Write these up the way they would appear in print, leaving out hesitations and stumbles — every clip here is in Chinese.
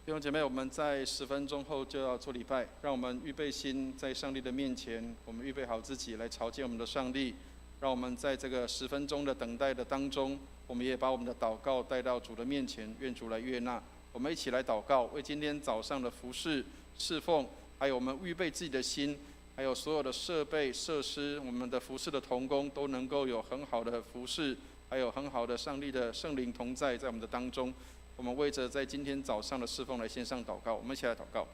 弟兄姐妹，我们在10分钟后就要做礼拜，让我们预备心，在上帝的面前，我们预备好自己来朝见我们的上帝。让我们在这个10分钟的等待的当中，我们也把我们的祷告带到主的面前，愿主来悦纳。我们一起来祷告，为今天早上的服事、侍奉，还有我们预备自己的心，还有所有的设备设施，我们的服事的同工都能够有很好的服事，还有很好的上帝的圣灵同在我们的当中。我们为着在今天早上的侍奉来献上祷告，我们一起来祷告。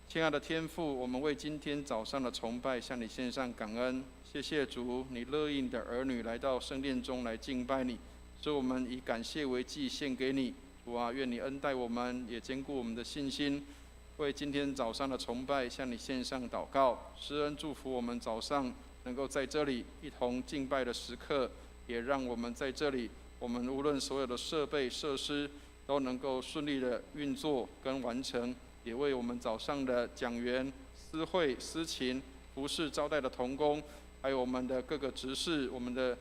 亲爱的天父，我们为今天早上的崇拜向你献上感恩，谢谢主，你乐意你的儿女来到圣殿中来敬拜你，所以我们以感谢为祭献给你。主啊，愿你恩待我们，也坚固我们的信心。为今天早上的崇拜向你献上祷告，施恩祝福我们早上能够在这里一同敬拜的时刻，也让我们在这里，我们无论所有的设备设施都能够顺利的运作跟完成，也为我们早上的讲员、司会、司琴、服事招待的同工，还有我们的各个执事、我们的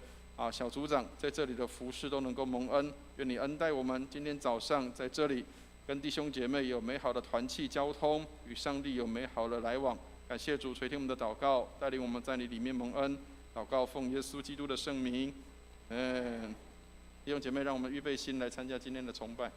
小组长在这里的服事都能够蒙恩。愿你恩待我们今天早上在这里跟弟兄姐妹有美好的团契交通，与上帝有美好的来往。感谢主垂听我们的祷告，带领我们在你里面蒙恩。祷告奉耶稣基督的圣名，弟兄姐妹，让我们预备心来参加今天的崇拜。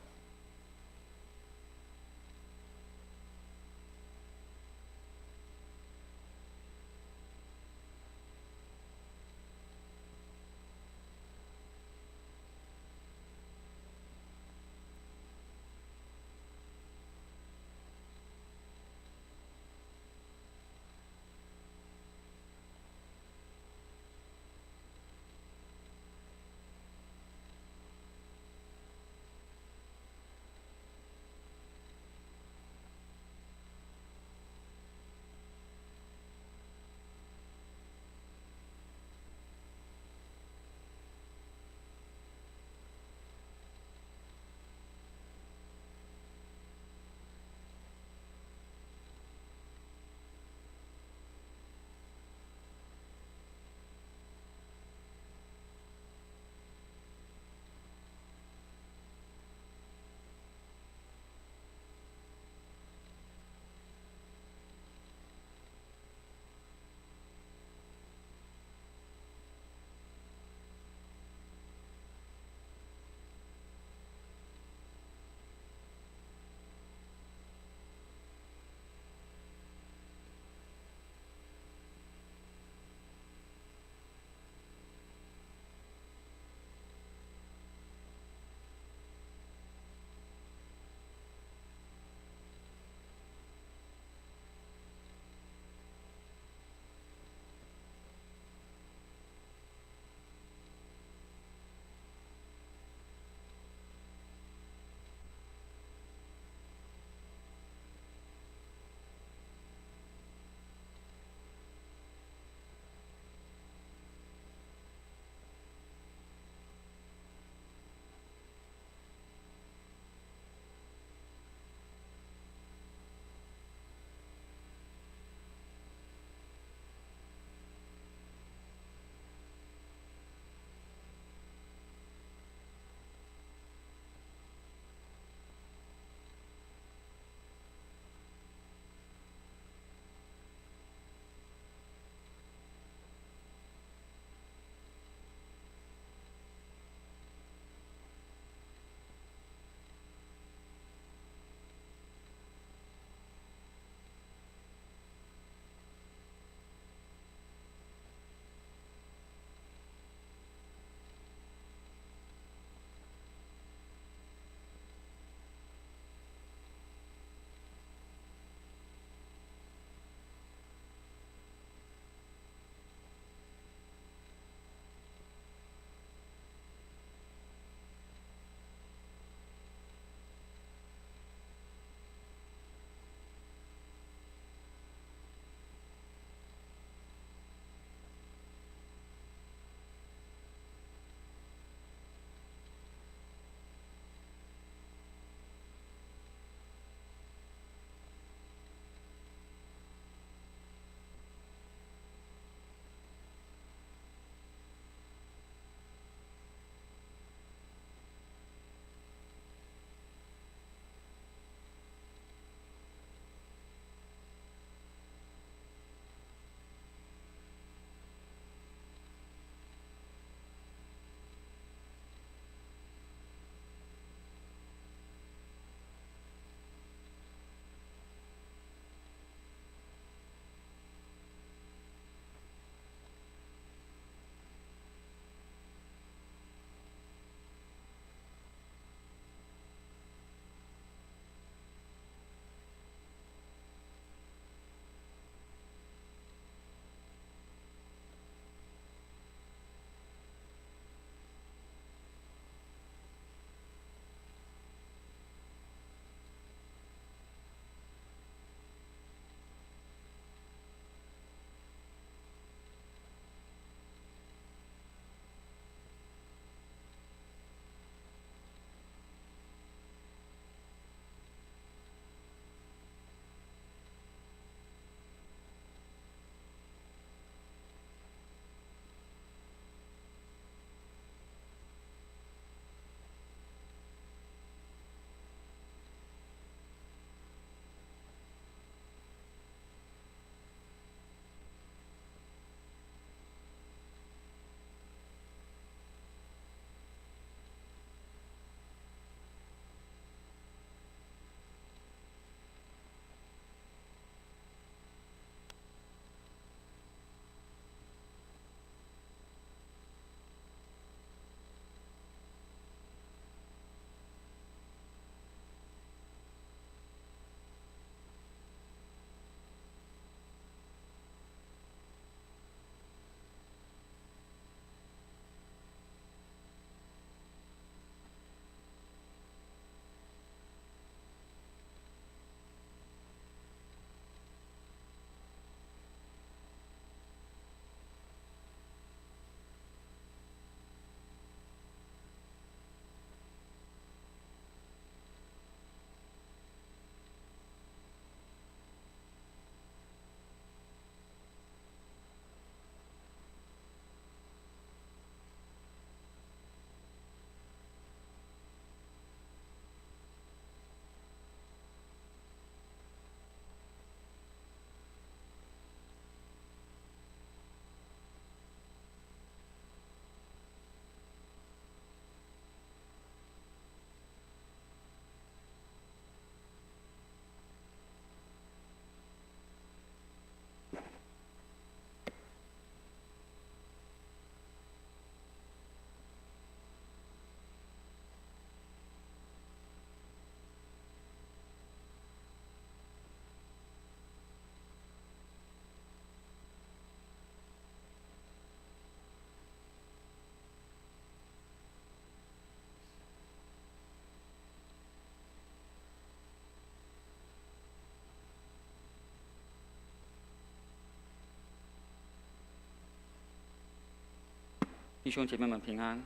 弟兄姐妹们平安。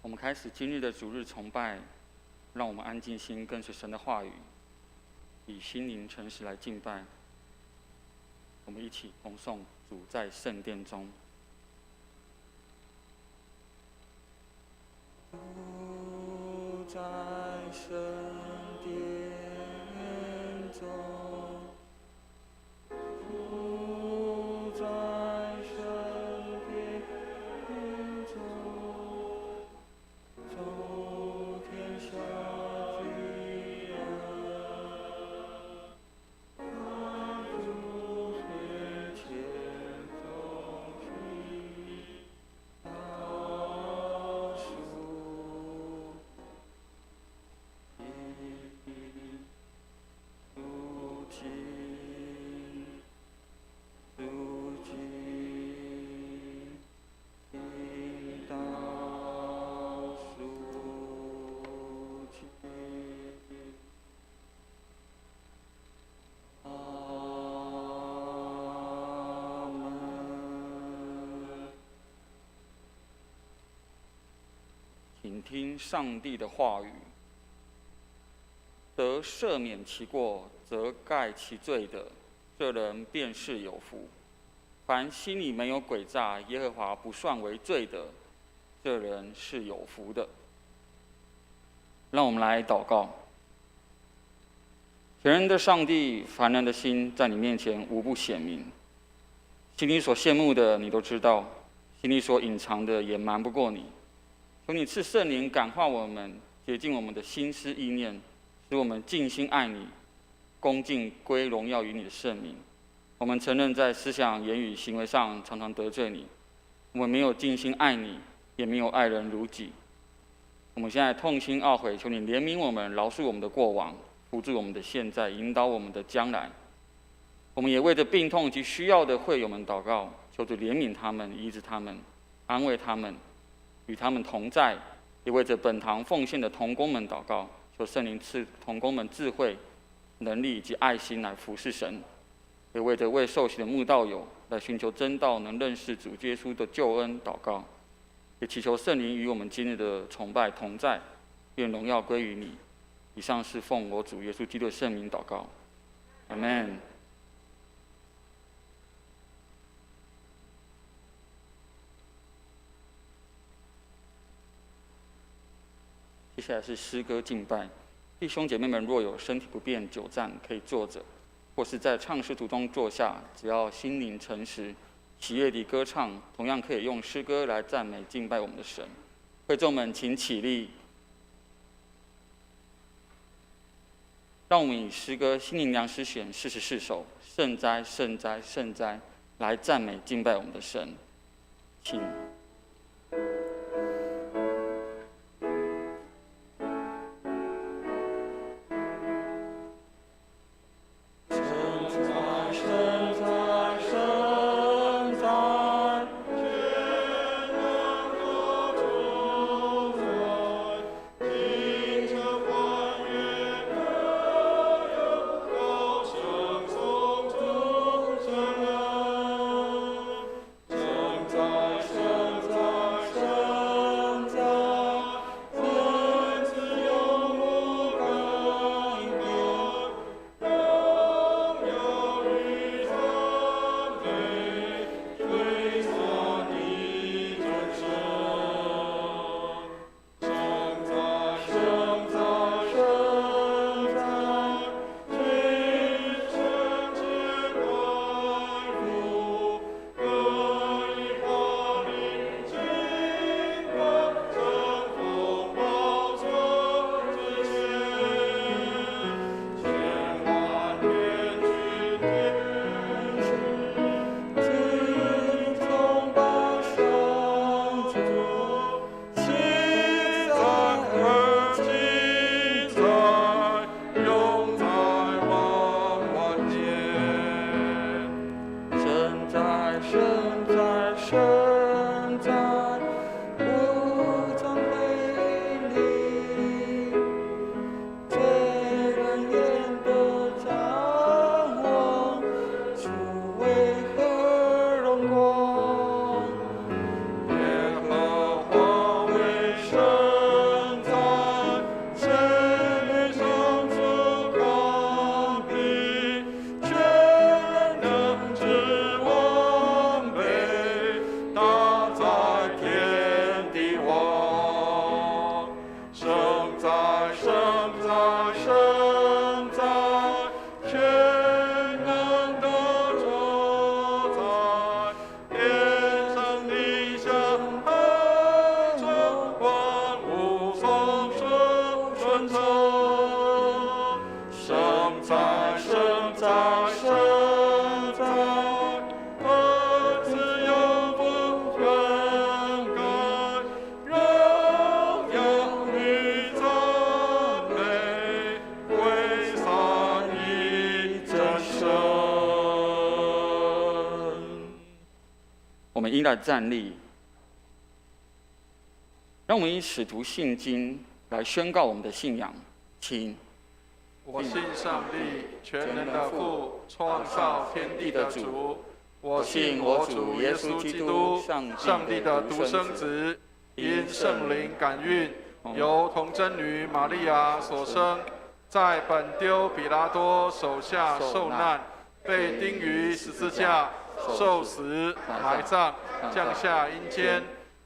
我们开始今日的主日崇拜，让我们安静心，跟随神的话语，以心灵诚实来敬拜。我们一起同颂主在圣殿中。主在圣殿中。请听上帝的话语。得赦免其过、责盖其罪的，这人便是有福。凡心里没有诡诈，耶和华不算为罪的，这人是有福的。让我们来祷告。全能的上帝，凡人的心在你面前无不显明，心里所羡慕的你都知道，心里所隐藏的也瞒不过你。求你赐圣灵感化我们，洁净我们的心思意念，使我们尽心爱你，恭敬归荣耀于你的圣名。我们承认在思想、言语、行为上常常得罪你，我们没有尽心爱你，也没有爱人如己。我们现在痛心懊悔，求你怜悯我们，饶恕我们的过往，扶助我们的现在，引导我们的将来。我们也为着病痛及需要的会友们祷告，求主怜悯他们，医治他们，安慰他们，与他们同在。也为着本堂奉献的同工们祷告，求圣灵赐同工们智慧、能力以及爱心来服侍神。也为着未受洗的慕道友来寻求真道，能认识主耶稣的救恩祷告。也祈求圣灵与我们今日的崇拜同在，愿荣耀归于你。以上是奉我主耶稣基督的圣名祷告，阿们。接下来是诗歌敬拜，弟兄姐妹们若有身体不便久站，可以坐着，或是在唱诗途中坐下，只要心灵诚实，喜悦地歌唱，同样可以用诗歌来赞美敬拜我们的神。会众们请起立，让我们以诗歌《心灵良诗选》44首，圣哉圣哉圣哉，来赞美敬拜我们的神。请。圣在生在，儿子永不更改，荣耀与赞美归三一真神。我们依然站立，让我们以使徒信经来宣告我们的信仰。请。我信上帝，全能的父，创造天地的主。我信我主耶稣基督，上帝的独生子，因圣灵感孕，由童真女玛利亚所生，在本丢比拉多手下受难，被钉于十字架，受死，埋葬，降下阴间，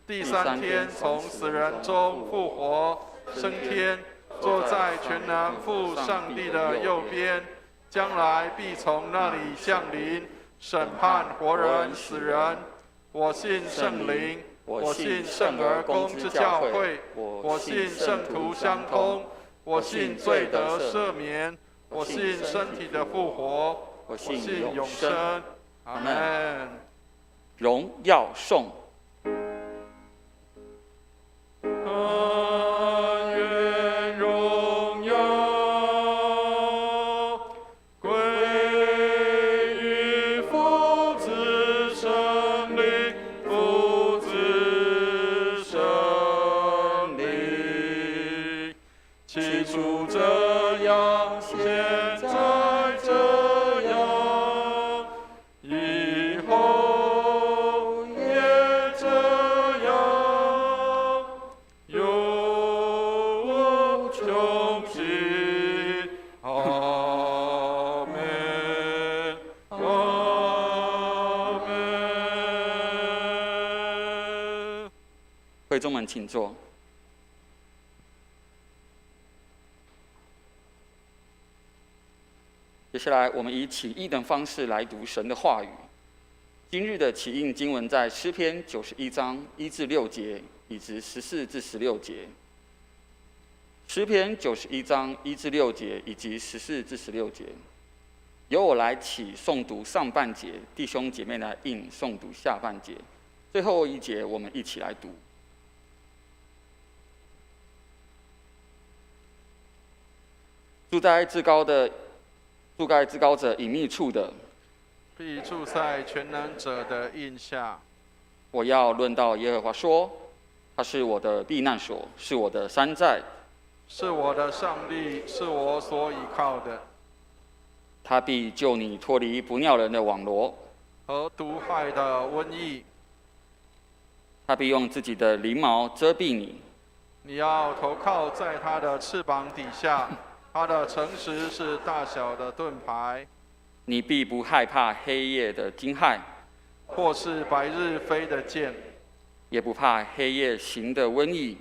第三天从死人中复活，升天。坐在全能父上帝的右边，将来必从那里降临，审判活人死人。我信圣灵，我信圣而公之教会，我信圣徒相通，我信罪得赦免，我信身体的复活，我信永生。阿们。荣耀颂。会众们请坐。接下来，我们以起印的方式来读神的话语。今日的起印经文在诗篇91章1至6节，以及14至16节。诗篇91章1至6节，以及14至16节。由我来起诵读上半节，弟兄姐妹来应诵读下半节。最后一节，我们一起来读。住在至高者隐秘处的，必住在全能者的印下。我要论到耶和华说，他是我的避难所，是我的山寨，是我的上帝，是我所倚靠的。他必救你脱离不尿人的网罗和毒害的瘟疫。他必用自己的翎毛遮蔽你。你要投靠在他的翅膀底下。他的诚实是大小的盾牌，你必不害怕黑夜的惊骇，或是白日飞的箭，也不怕黑夜行的瘟疫，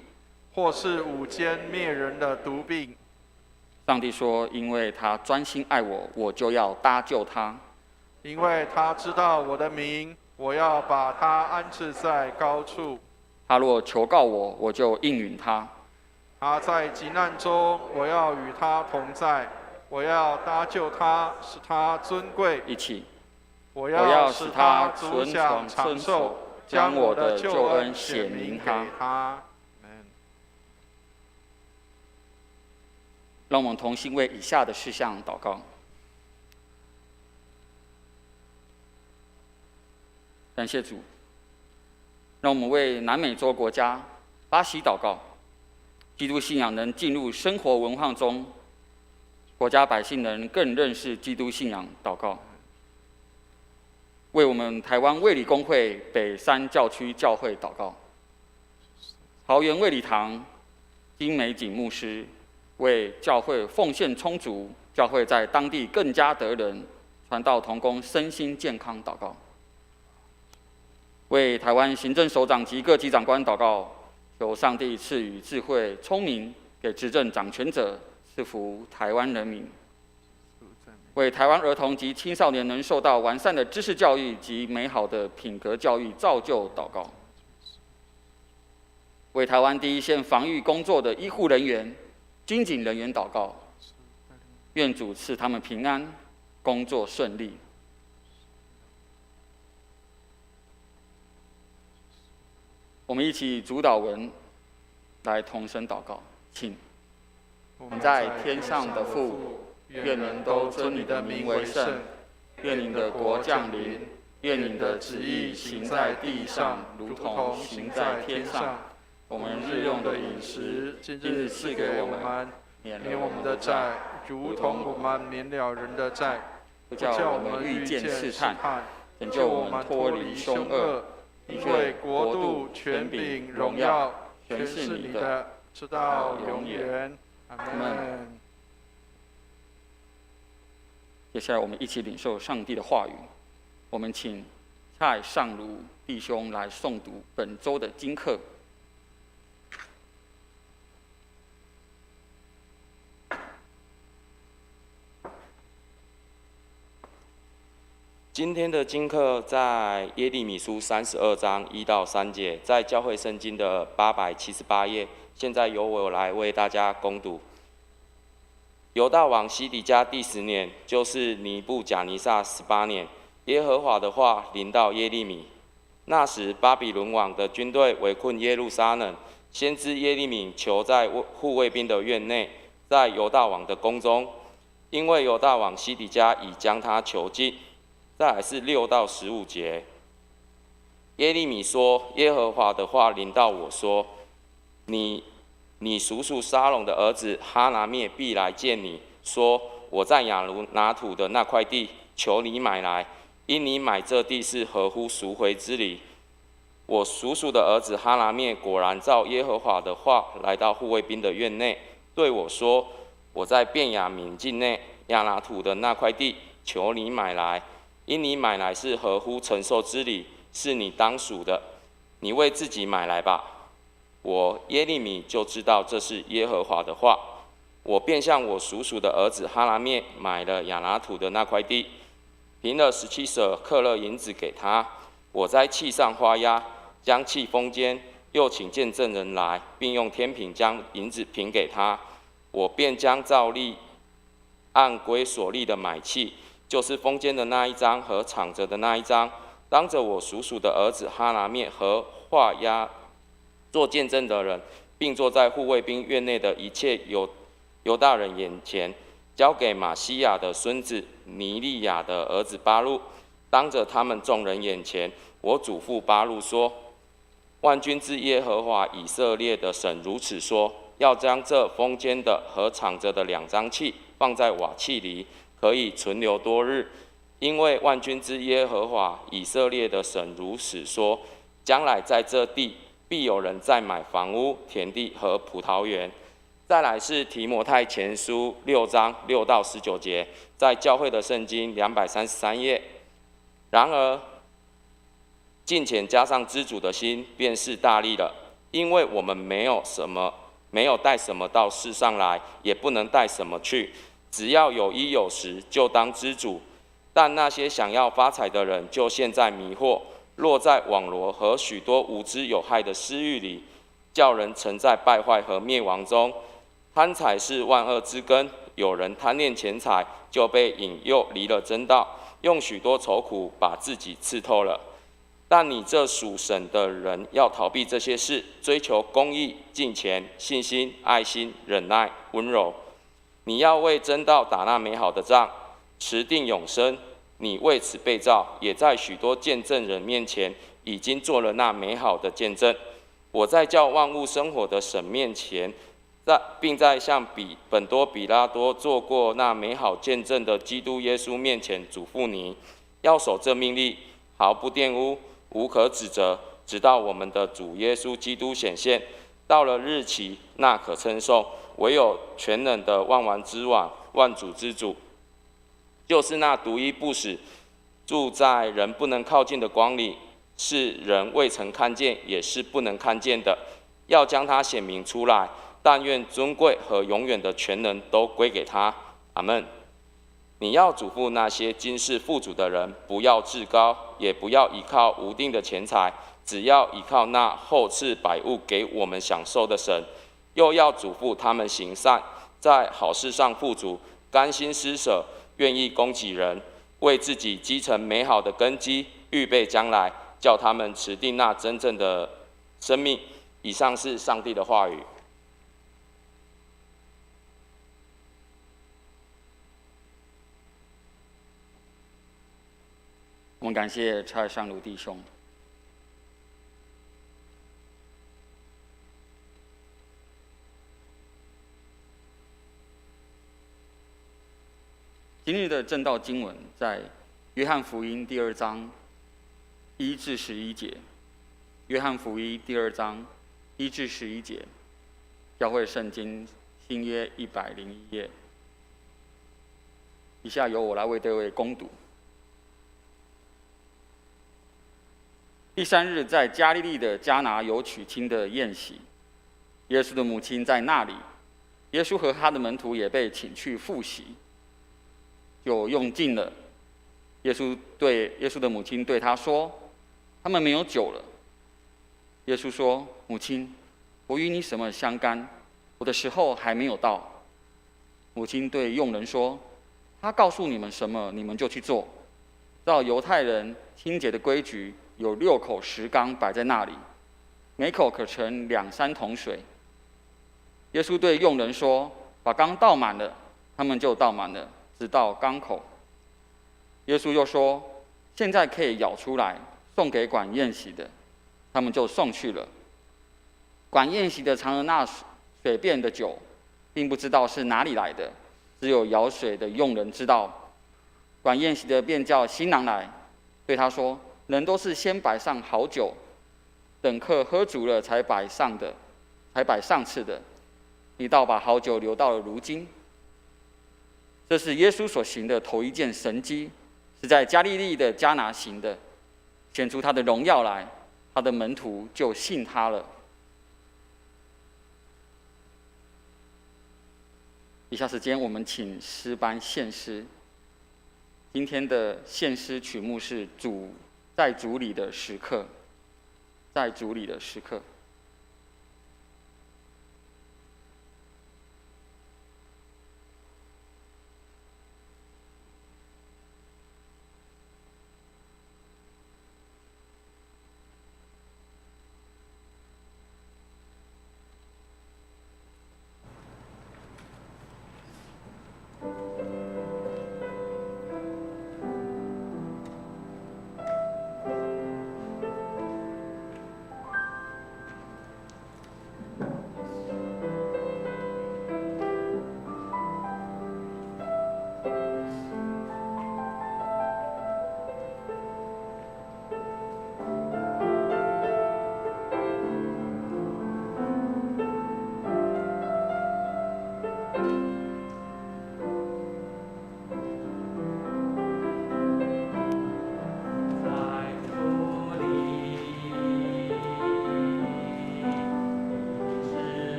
或是午间灭人的毒病。上帝说：“因为他专心爱我，我就要搭救他；因为他知道我的名，我要把他安置在高处。他若求告我，我就应允他。他在急难中，我要与他同在，我要搭救他，使他尊贵。一起，我要使他足享长寿，将我的救恩显明给他。”让我们同心为以下的事项祷告。感谢主，让我们为南美洲国家巴西祷告。基督信仰能进入生活文化中，国家百姓能更认识基督信仰祷告。为我们台湾卫理公会北山教区教会祷告。桃园卫理堂金美景牧师为教会奉献充足，教会在当地更加得人，传道同工身心健康祷告。为台湾行政首长及各级长官祷告。求上帝赐予智慧、聪明，给执政掌权者，赐福台湾人民。为台湾儿童及青少年能受到完善的知识教育及美好的品格教育造就祷告。为台湾第一线防御工作的医护人员、军警人员祷告。愿主赐他们平安，工作顺利。我们一起主祷文来同声祷告，请。我们在天上的父，愿人都尊你的名为圣，愿你的国降临，愿你的旨意行在地上，如同行在天上。我们日用的饮食，今日赐给我们，免我们的债，如同我们免了人的债，不叫我们遇见试探，拯救我们脱离凶恶。因为国度、权柄、荣耀，全是你的，直到永远。阿们。接下来，我们一起领受上帝的话语。我们请蔡尚如弟兄来诵读本周的经课。今天的经课在耶利米书32章1到3节，在教会圣经的878页。现在由我来为大家攻读。犹大王西底家第10年，就是尼布甲尼撒18年，耶和华的话临到耶利米。那时，巴比伦王的军队围困耶路撒冷，先知耶利米囚在护卫兵的院内，在犹大王的宫中，因为犹大王西底家已将他囚禁。再来是6到15节。耶利米说：“耶和华的话临到我说，你叔叔沙龙的儿子哈拿灭必来见你，说：我在亚拿土的那块地，求你买来，因你买这地是合乎赎回之理。我叔叔的儿子哈拿灭果然照耶和华的话来到护卫兵的院内，对我说：我在便雅悯境内亚拿土的那块地，求你买来。因你买来是合乎承受之理，是你当属的，你为自己买来吧。我耶利米就知道这是耶和华的话，我便向我叔叔的儿子哈拿灭买了亚拿土的那块地，平了17舍克勒银子给他。我在契上花押，将契封缄，又请见证人来，并用天平将银子平给他。我便将照例按规所立的买契，就是封缄的那一张和敞着的那一张，当着我叔叔的儿子哈拿灭和画押做见证的人，并坐在护卫兵院内的一切犹大人眼前，交给马西亚的孙子尼利亚的儿子巴路。当着他们众人眼前，我嘱咐巴路说：万军之耶和华以色列的神如此说，要将这封缄的和敞着的2张契放在瓦器里，可以存留多日。因为万军之耶和华以色列的神如此说，将来在这地必有人再买房屋、田地和葡萄园。再来是提摩太前书6章6到19节，在教会的圣经233页。然而敬虔加上知足的心，便是大利了。因为我们没有带什么到世上来，也不能带什么去，只要有衣有食，就当知足。但那些想要发财的人，就陷在迷惑，落在网罗和许多无知有害的私欲里，叫人沉在败坏和灭亡中。贪财是万恶之根，有人贪恋钱财，就被引诱离了真道，用许多愁苦把自己刺透了。但你这属神的人要逃避这些事，追求公义、敬虔、信心、爱心、忍耐、温柔。你要为真道打那美好的仗，持定永生。你为此被造，也在许多见证人面前已经做了那美好的见证。我在叫万物生活的神面前，并在向本多比拉多做过那美好见证的基督耶稣面前嘱咐你，要守这命令，毫不玷污，无可指责，直到我们的主耶稣基督显现。到了日期，那可称颂，唯有全能的万王之王、万主之主，就是那独一不死，住在人不能靠近的光里，是人未曾看见，也是不能看见的，要将他显明出来。但愿尊贵和永远的全能都归给他。阿们。你要嘱咐那些今世富足的人，不要自高，也不要依靠无定的钱财，只要依靠那厚赐百物给我们享受的神。又要嘱咐他们行善，在好事上富足，甘心施舍，愿意供给人，为自己积成美好的根基，预备将来，叫他们持定那真正的生命。以上是上帝的话语。我们感谢蔡尚鲁弟兄。今日的正道经文在约翰福音第2章1至11节。约翰福音第2章1至11节，教会圣经新约101页。以下由我来为各位攻读。第3日，在加利利的迦拿有娶亲的宴席，耶稣的母亲在那里，耶稣和他的门徒也被请去赴席。酒用尽了，耶稣的母亲对他说：“他们没有酒了。”耶稣说：“母亲，我与你什么相干？我的时候还没有到。”母亲对佣人说：“他告诉你们什么，你们就去做。照犹太人清洁的规矩，有6口石缸摆在那里，每口可盛2、3桶水。”耶稣对佣人说：“把缸倒满了。”他们就倒满了，直到缸口。耶稣又说：“现在可以舀出来，送给管宴席的。”他们就送去了。管宴席的尝了那水变的酒，并不知道是哪里来的，只有舀水的佣人知道。管宴席的便叫新郎来，对他说：“人都是先摆上好酒，等客喝足了才摆上次的，你倒把好酒留到了如今。”这是耶稣所行的头一件神迹，是在加利利的迦拿行的，显出他的荣耀来，他的门徒就信他了。以下时间，我们请诗班献诗。今天的献诗曲目是在主里的时刻，在主里的时刻。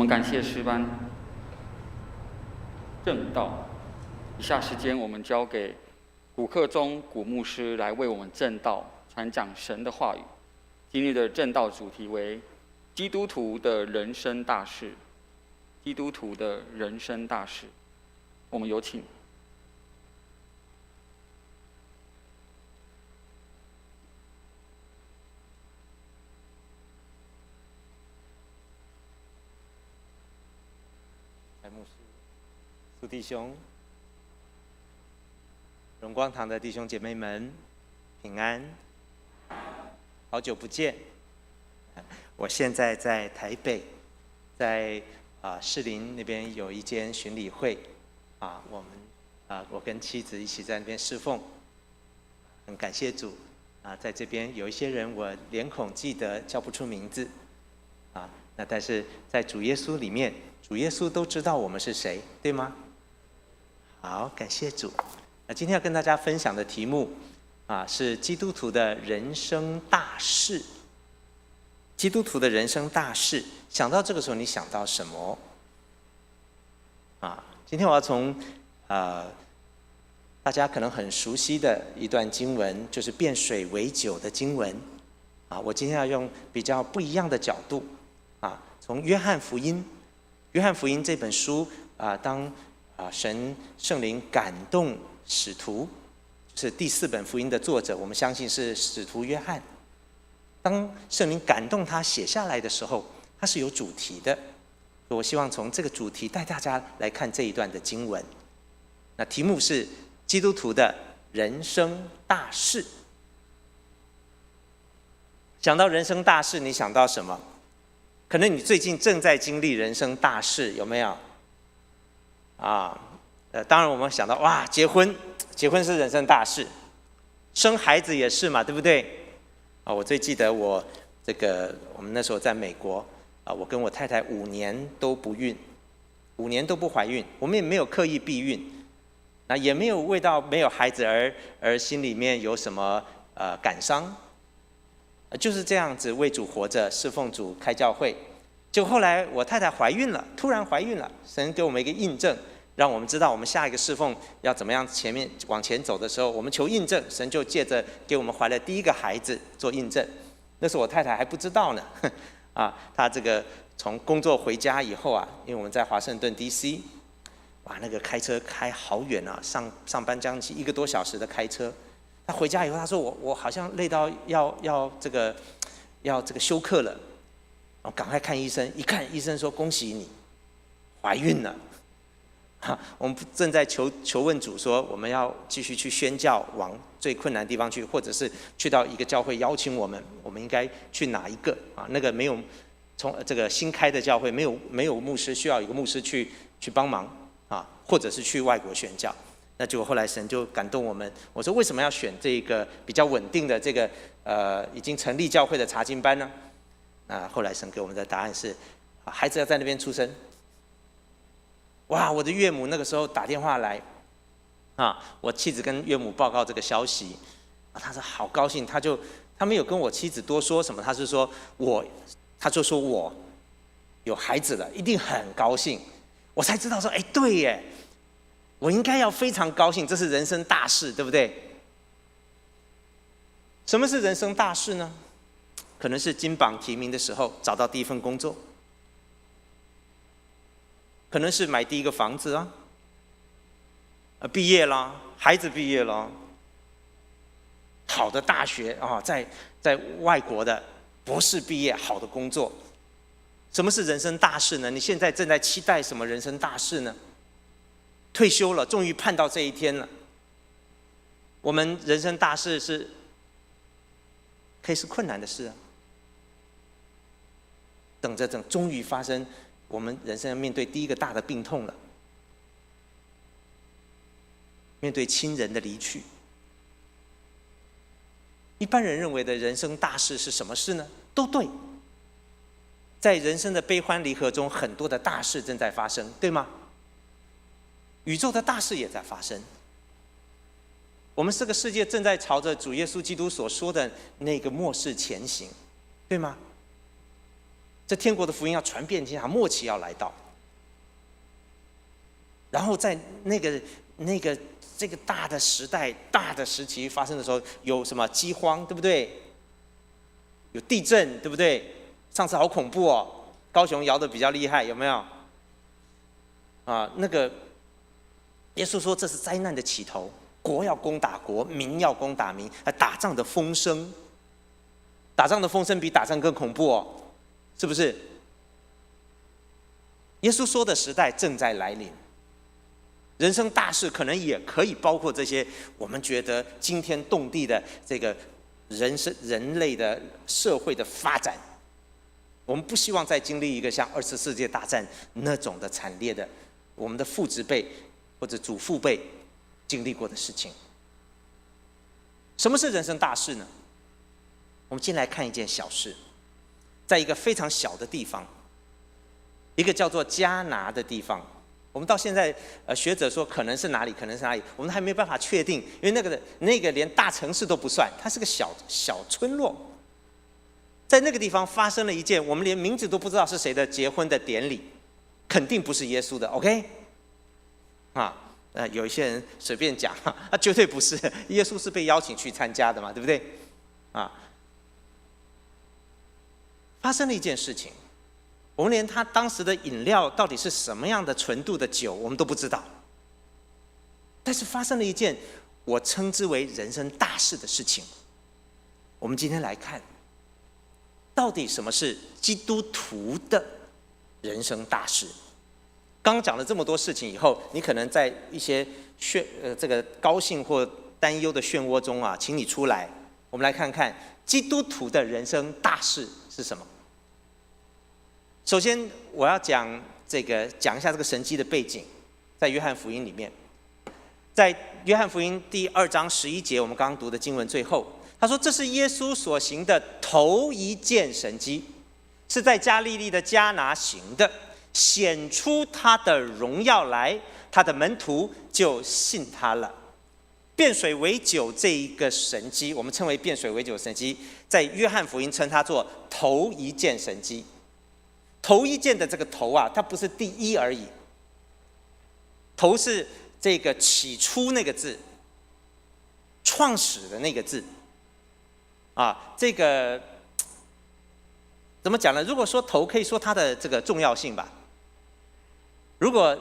们感谢诗班正道。以下时间我们交给古克宗古牧师来为我们正道传讲神的话语。今日的正道主题为基督徒的人生大事。基督徒的人生大事，我们有请。牧师、苏弟兄、荣光堂的弟兄姐妹们，平安！好久不见。我现在在台北，在士林那边有一间巡礼会，我跟妻子一起在那边侍奉，很感谢主在这边有一些人我脸孔记得叫不出名字那但是在主耶稣里面。主耶稣都知道我们是谁，对吗？好，感谢主。今天要跟大家分享的题目是基督徒的人生大事。基督徒的人生大事，想到这个时候，你想到什么？今天我要从大家可能很熟悉的一段经文，就是变水为酒的经文我今天要用比较不一样的角度从约翰福音。约翰福音这本书当神圣灵感动使徒，就是第4本福音的作者，我们相信是使徒约翰。当圣灵感动他写下来的时候，他是有主题的。我希望从这个主题带大家来看这一段的经文。那题目是基督徒的人生大事。想到人生大事，你想到什么？可能你最近正在经历人生大事，有没有？当然我们想到哇，结婚是人生大事，生孩子也是嘛，对不对？我最记得我们那时候在美国我跟我太太5年都不孕，5年都不怀孕，我们也没有刻意避孕，那也没有为到没有孩子而心里面有什么感伤。就是这样子为主活着，侍奉主，开教会。就后来我太太怀孕了，突然怀孕了，神给我们一个印证，让我们知道我们下一个侍奉要怎么样前面往前走的时候，我们求印证，神就借着给我们怀了第一个孩子做印证。那时候我太太还不知道呢，她从工作回家以后因为我们在华盛顿 DC， 哇，那个开车开好远上班将近1个多小时的开车。他回家以后，他说我好像累到要休克了，然后赶快看医生。一看医生说恭喜你怀孕了。我们正在求问主说我们要继续去宣教，往最困难的地方去，或者是去到一个教会邀请我们应该去哪一个那个没有从这个新开的教会没有牧师，需要一个牧师去帮忙或者是去外国宣教。那结果后来神就感动我们，我说为什么要选这个比较稳定的已经成立教会的查经班呢？后来神给我们的答案是，孩子要在那边出生。哇，我的岳母那个时候打电话来，我妻子跟岳母报告这个消息，他说好高兴，他没有跟我妻子多说什么，他就说我有孩子了，一定很高兴。我才知道说，对耶。我应该要非常高兴，这是人生大事，对不对？什么是人生大事呢？可能是金榜题名的时候找到第一份工作，可能是买第一个房子毕业啦，孩子毕业了，好的大学在外国的博士毕业，好的工作。什么是人生大事呢？你现在正在期待什么人生大事呢？退休了，终于盼到这一天了。我们人生大事可以是困难的事等着终于发生，我们人生要面对第一个大的病痛了，面对亲人的离去。一般人认为的人生大事是什么事呢？都对。在人生的悲欢离合中，很多的大事正在发生，对吗？宇宙的大事也在发生。我们这个世界正在朝着主耶稣基督所说的那个末世前行，对吗？这天国的福音要传遍天下，末期要来到。然后在这个大的时代、大的时期发生的时候，有什么饥荒，对不对？有地震，对不对？上次好恐怖哦，高雄摇得比较厉害，有没有？耶稣说这是灾难的起头，国要攻打国，民要攻打民，打仗的风声，打仗的风声比打仗更恐怖哦，是不是？耶稣说的时代正在来临。人生大事可能也可以包括这些我们觉得惊天动地的这个人类的社会的发展。我们不希望再经历一个像2次世界大战那种的惨烈的我们的父执辈或者祖父辈经历过的事情。什么是人生大事呢？我们先来看一件小事，在一个非常小的地方，一个叫做迦拿的地方。我们到现在，学者说可能是哪里，可能是哪里，我们还没有办法确定，因为那个连大城市都不算，它是个小村落。在那个地方发生了一件我们连名字都不知道是谁的结婚的典礼，肯定不是耶稣的 ，OK？ 有一些人随便讲，绝对不是，耶稣是被邀请去参加的嘛，对不对？发生了一件事情。我们连他当时的饮料到底是什么样的纯度的酒，我们都不知道。但是发生了一件我称之为人生大事的事情。我们今天来看，到底什么是基督徒的人生大事？刚讲了这么多事情以后，你可能在一些这个高兴或担忧的漩涡中啊，请你出来，我们来看看基督徒的人生大事是什么。首先，我要讲一下这个神迹的背景，在约翰福音里面，在约翰福音第2章11节，我们刚刚读的经文最后，他说：“这是耶稣所行的头一件神迹，是在加利利的迦拿行的，显出他的荣耀来，他的门徒就信他了。”变水为酒这一个神迹，我们称为变水为酒神迹，在约翰福音称它做头一件神迹。头一件的这个头啊，它不是第一而已。头是这个起初那个字，创始的那个字。这个怎么讲呢？如果说头，可以说它的这个重要性吧。如果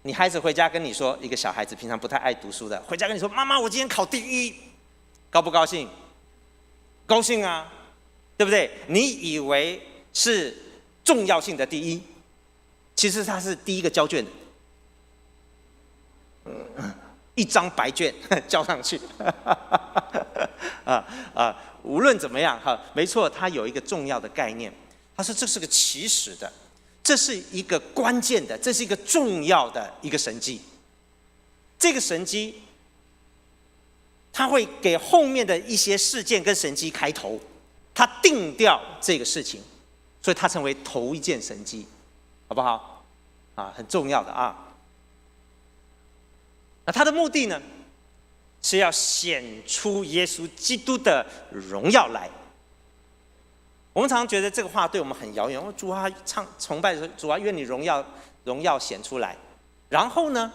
你孩子回家跟你说，一个小孩子平常不太爱读书的，回家跟你说：“妈妈，我今天考第1，高不高兴？高兴啊，对不对？你以为是重要性的第1，其实它是第一个交卷的，1张白卷交上去。无论怎么样，没错，它有一个重要的概念。他说这是个起始的，这是一个关键的，这是一个重要的一个神迹。这个神迹，它会给后面的一些事件跟神迹开头，它定掉这个事情。所以它成为头一件神迹，好不好？很重要的啊。那它的目的呢，是要显出耶稣基督的荣耀来。我们常常觉得这个话对我们很遥远。主啊，崇拜的时候，主啊，愿你荣耀显出来。然后呢，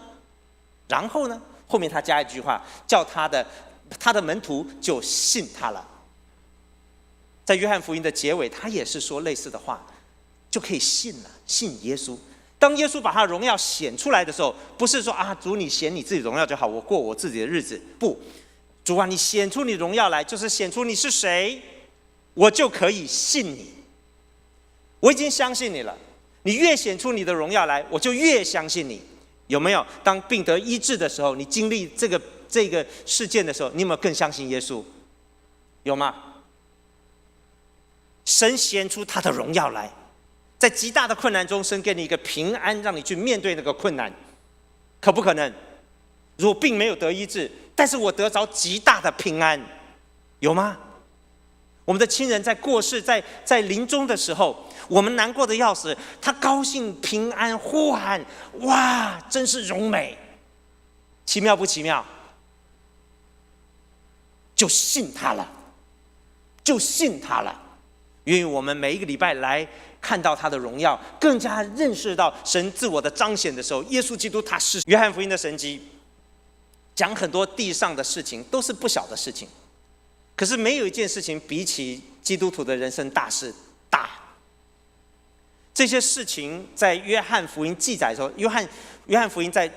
后面他加一句话，叫他的门徒就信他了。在约翰福音的结尾，他也是说类似的话，就可以信了，信耶稣。当耶稣把他的荣耀显出来的时候，不是说主你显你自己荣耀就好，我过我自己的日子。不，主啊，你显出你荣耀来，就是显出你是谁，我就可以信你。我已经相信你了，你越显出你的荣耀来，我就越相信你。有没有？当病得医治的时候，你经历这个事件的时候，你有没有更相信耶稣？有吗？神显出他的荣耀来，在极大的困难中，神给你一个平安，让你去面对那个困难，可不可能？如果病没有得医治，但是我得着极大的平安，有吗？我们的亲人在过世，在临终的时候，我们难过的要死，他高兴平安，呼喊：哇，真是荣美，奇妙不奇妙？就信他了，就信他了。因为我们每一个礼拜来看到他的荣耀，更加认识到神自我的彰显的时候，耶稣基督他是。约翰福音的神迹讲很多地上的事情，都是不小的事情，可是没有一件事情比起基督徒的人生大事大。这些事情在约翰福音记载的时候，约翰福音在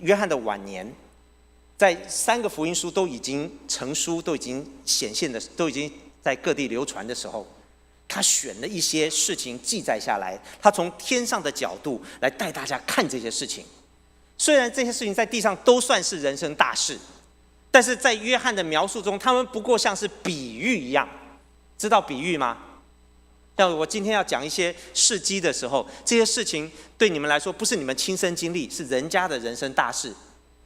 约翰的晚年，在3个福音书都已经成书，都已经显现的，都已经在各地流传的时候，他选了一些事情记载下来，他从天上的角度来带大家看这些事情。虽然这些事情在地上都算是人生大事，但是在约翰的描述中，他们不过像是比喻一样。知道比喻吗？像我今天要讲一些事迹的时候，这些事情对你们来说不是你们亲身经历，是人家的人生大事。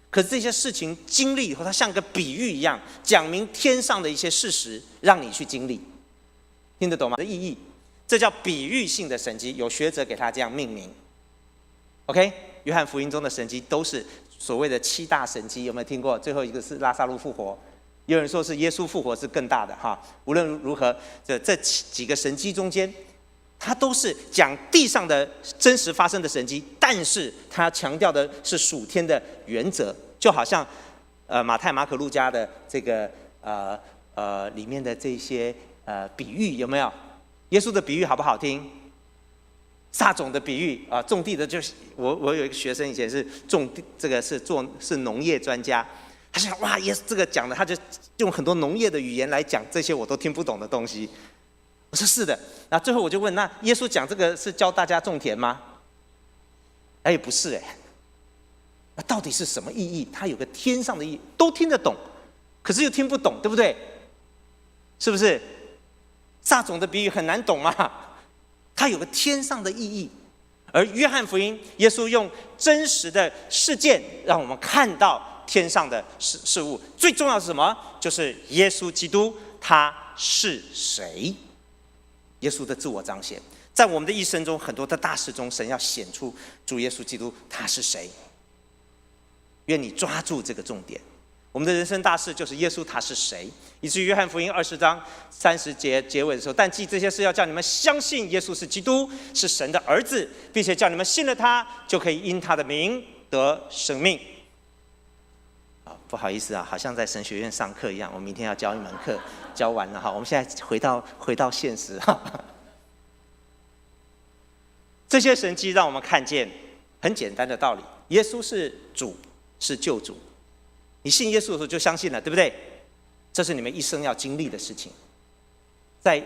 可是这些事情经历以后，它像个比喻一样，讲明天上的一些事实，让你去经历。听得懂吗？的意义，这叫比喻性的神迹，有学者给它这样命名。OK， 约翰福音中的神迹都是所谓的7大神迹，有没有听过？最后一个是拉撒路复活，有人说是耶稣复活是更大的哈。无论如何，这几个神迹中间，它都是讲地上的真实发生的神迹，但是它强调的是属天的原则，就好像马太、马可、路加的这个里面的这些比喻，有没有？耶稣的比喻好不好听？撒种的比喻啊，种地的就是我有一个学生以前是种地，这个是农业专家，他想哇，耶稣这个讲的，他就用很多农业的语言来讲这些我都听不懂的东西。我说是的，那最后我就问，那耶稣讲这个是教大家种田吗？哎，不是哎，那到底是什么意义？它有个天上的意义，都听得懂，可是又听不懂，对不对？是不是？撒种的比喻很难懂嘛，它有个天上的意义。而约翰福音，耶稣用真实的事件，让我们看到天上的事物。最重要的是什么？就是耶稣基督他是谁？耶稣的自我彰显，在我们的一生中很多的大事中，神要显出主耶稣基督他是谁。愿你抓住这个重点。我们的人生大事就是耶稣他是谁，以至于约翰福音20章30节结尾的时候，但记这些事要叫你们相信耶稣是基督，是神的儿子，并且叫你们信了他，就可以因他的名得生命。不好意思啊，好像在神学院上课一样，我明天要教一门课，教完了哈，我们现在回到现实哈。这些神迹让我们看见很简单的道理：耶稣是主，是救主。你信耶稣的时候就相信了，对不对？这是你们一生要经历的事情。在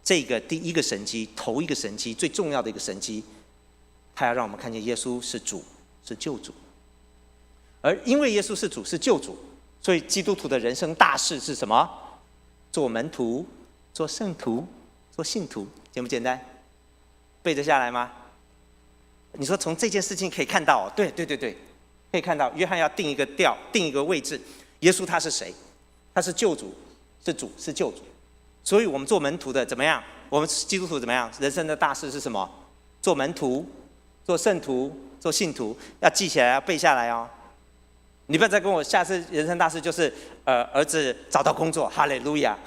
这个第一个神迹，头一个神迹，最重要的一个神迹，他要让我们看见耶稣是主，是救主。而因为耶稣是主，是救主，所以基督徒的人生大事是什么？做门徒，做圣徒，做信徒，简不简单？背得下来吗？你说从这件事情可以看到，对，可以看到约翰要定一个调，定一个位置。耶稣他是谁？他是救主，是主，是救主。所以我们做门徒的怎么样？我们基督徒怎么样？人生的大事是什么？做门徒，做圣徒，做信徒，要记起来，要背下来哦。你不要再跟我下次人生大事就是儿子找到工作，哈利路亚。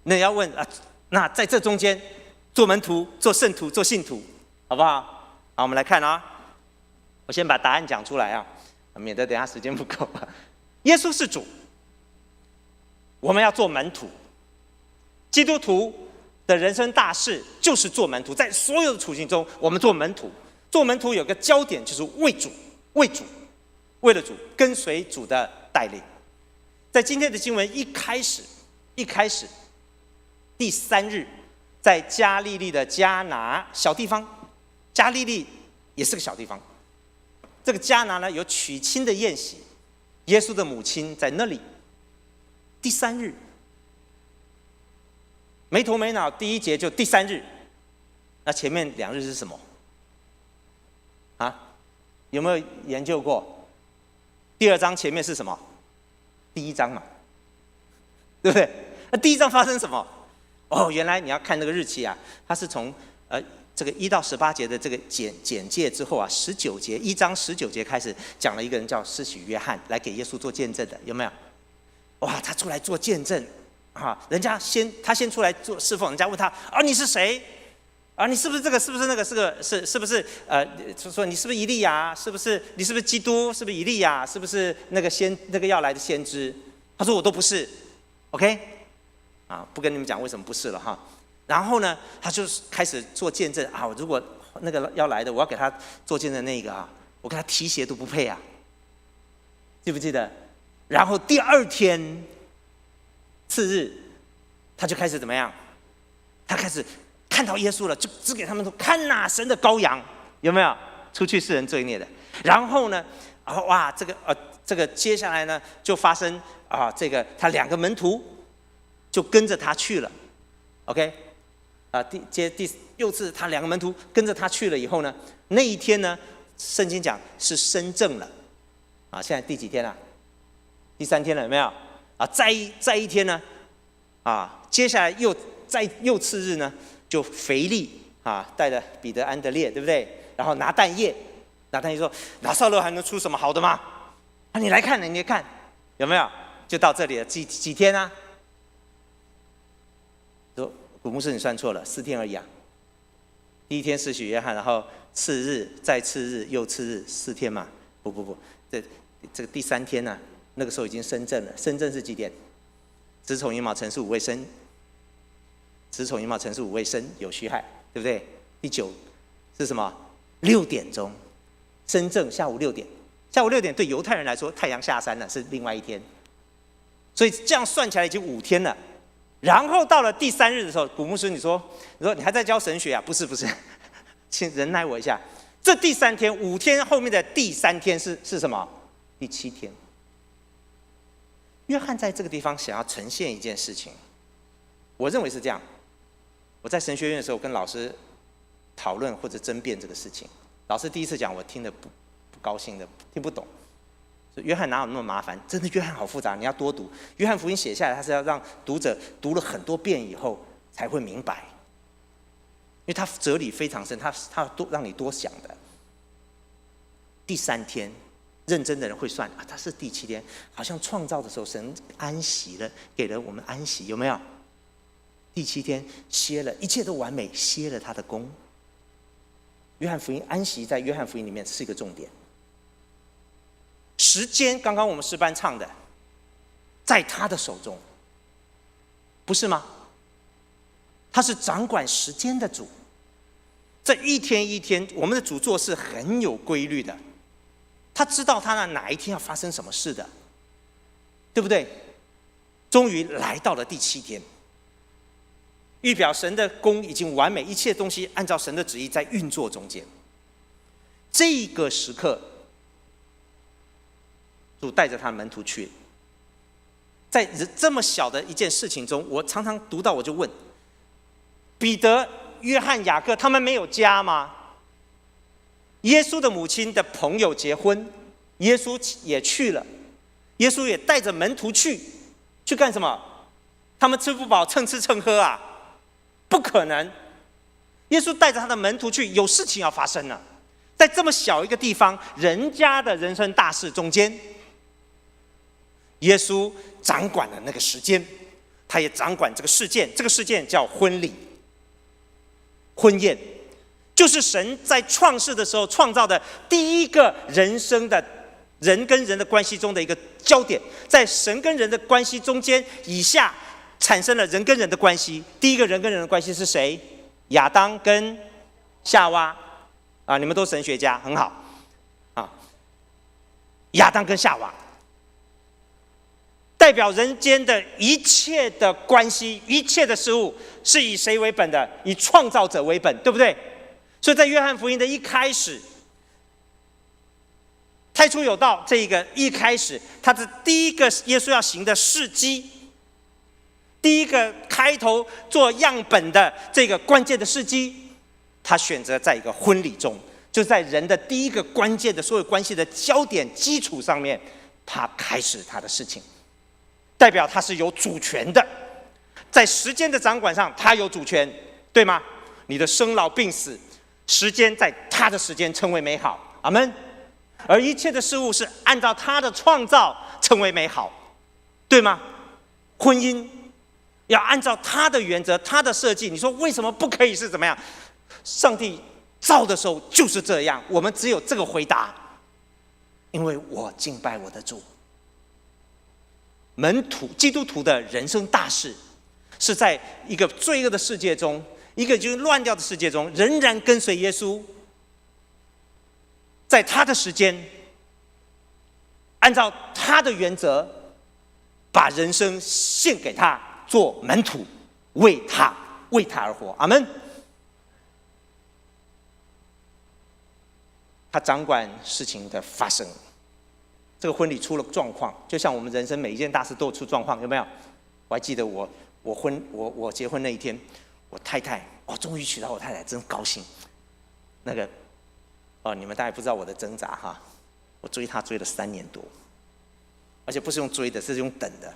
那你要问啊，那在这中间做门徒、做圣徒、做信徒，好不好？好，我们来看啊。我先把答案讲出来啊，免得等一下时间不够。耶稣是主，我们要做门徒。基督徒的人生大事就是做门徒，在所有的处境中，我们做门徒。做门徒有个焦点，就是为主，为了主，跟随主的带领。在今天的经文一开始，第3日，在加利利的迦拿小地方，加利利也是个小地方。这个迦拿呢有娶亲的宴席，耶稣的母亲在那里。第3日，没头没脑，第1节就第3日，那前面2日是什么？啊，有没有研究过？第2章前面是什么？第1章嘛，对不对？那第1章发生什么？哦，原来你要看那个日期啊，它是从这个1到18节的这个简介之后啊，19节1章19节开始讲了一个人叫施洗约翰，来给耶稣做见证的，有没有？哇，他出来做见证，人家他先出来做侍奉，人家问他你是谁？你是不是这个？是不是那个？是不是说你是不是以利亚？是不是你是不是基督？是不是以利亚？是不是那个要来的先知？他说我都不是 ，OK， 不跟你们讲为什么不是了哈。然后呢，他就开始做见证如果那个要来的，我要给他做见证那个我给他提鞋都不配啊，记不记得？然后第二天次日，他就开始怎么样？他开始看到耶稣了，就指给他们说：“看哪，神的羔羊，有没有？出去世人罪孽的。”然后呢，这个接下来呢，就发生这个他2个门徒就跟着他去了 ，OK， 又是他2个门徒跟着他去了以后呢，那一天呢，圣经讲是申正了，现在第几天了？第3天了，有没有？再一天呢，接下来又次日呢，就腓利带着彼得、安德烈，对不对？然后拿但业说：“拿撒勒还能出什么好的吗？你来看，你来看，有没有？就到这里了，几天啊？”说古牧师，你算错了，4天而已啊。第1天施洗约翰，然后次日，再次日，又次日，4天嘛？不，这个第3天呢，那个时候已经申正了。申正是几点？子丑寅卯辰巳午未申。子丑寅卯辰巳午未申，有戌亥，对不对？第9是什么？6点钟，申正下午6点。下午6点对犹太人来说，太阳下山了，是另外一天。所以这样算起来已经5天了。然后到了第3日的时候，古牧师，你说你还在教神学啊？不是，请忍耐我一下。这第3天，5天后面的第3天是什么？第7天。约翰在这个地方想要呈现一件事情，我认为是这样。我在神学院的时候跟老师讨论或者争辩这个事情，老师第一次讲我听得不高兴的，听不懂。约翰哪有那么麻烦？真的，约翰好复杂，你要多读。约翰福音写下来，他是要让读者读了很多遍以后才会明白，因为他哲理非常深，他多让你多想的。第3天，认真的人会算他是第7天，好像创造的时候神安息了，给了我们安息，有没有？第7天歇了，一切都完美，歇了他的功。约翰福音安息在约翰福音里面是一个重点。时间，刚刚我们诗班唱的，在他的手中，不是吗？他是掌管时间的主。这一天一天，我们的主做事很有规律的，他知道他哪一天要发生什么事的，对不对？终于来到了第7天，预表神的功已经完美，一切东西按照神的旨意在运作中间。这个时刻，主带着他的门徒去，在这么小的一件事情中，我常常读到我就问：彼得、约翰、雅各他们没有家吗？耶稣的母亲的朋友结婚，耶稣也去了，耶稣也带着门徒去干什么？他们吃不饱蹭吃蹭喝啊？不可能！耶稣带着他的门徒去，有事情要发生了。在这么小一个地方，人家的人生大事中间，耶稣掌管了那个时间，他也掌管这个事件。这个事件叫婚礼、婚宴，就是神在创世的时候创造的第一个人生的人跟人的关系中的一个焦点。在神跟人的关系中间以下，产生了人跟人的关系。第一个人跟人的关系是谁？亚当跟夏娃啊，你们都神学家，很好啊。亚当跟夏娃代表人间的一切的关系，一切的事物是以谁为本的？以创造者为本，对不对？所以在约翰福音的一开始，太初有道这一个一开始，他的第一个耶稣要行的事迹，第一个开头做样本的这个关键的事迹，他选择在一个婚礼中，就在人的第一个关键的所有关系的焦点基础上面，他开始他的事情，代表他是有主权的，在时间的掌管上他有主权，对吗？你的生老病死，时间在他的时间称为美好，阿们。而一切的事物是按照他的创造称为美好，对吗？婚姻要按照他的原则、他的设计。你说为什么不可以是怎么样？上帝造的时候就是这样，我们只有这个回答，因为我敬拜我的主。门徒基督徒的人生大事，是在一个罪恶的世界中，一个就是乱掉的世界中，仍然跟随耶稣，在他的时间，按照他的原则，把人生献给他，做门徒，为他而活。阿们。他掌管事情的发生。这个婚礼出了状况，就像我们人生每一件大事都有出状况，有没有？我还记得我结婚那一天，我太太终于娶到我太太，真高兴。那个你们大概不知道我的挣扎哈，我追她追了3年多，而且不是用追的，是用等的，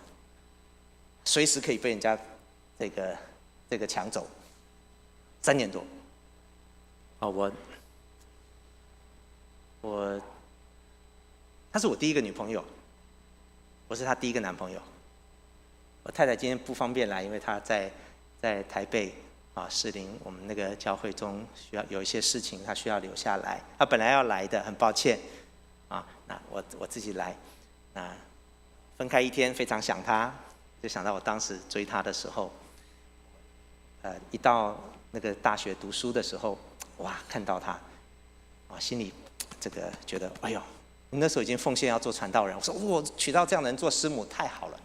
随时可以被人家这个抢走。3年多，她是我第一个女朋友，我是她第一个男朋友。我太太今天不方便来，因为她在台北士林我们那个教会中需要有一些事情，她需要留下来。她本来要来的，很抱歉那我自己来。那分开1天，非常想她，就想到我当时追她的时候，一到那个大学读书的时候，哇，看到她，心里觉得哎呦。那时候已经奉献要做传道人，我说我娶到这样的人做师母太好了。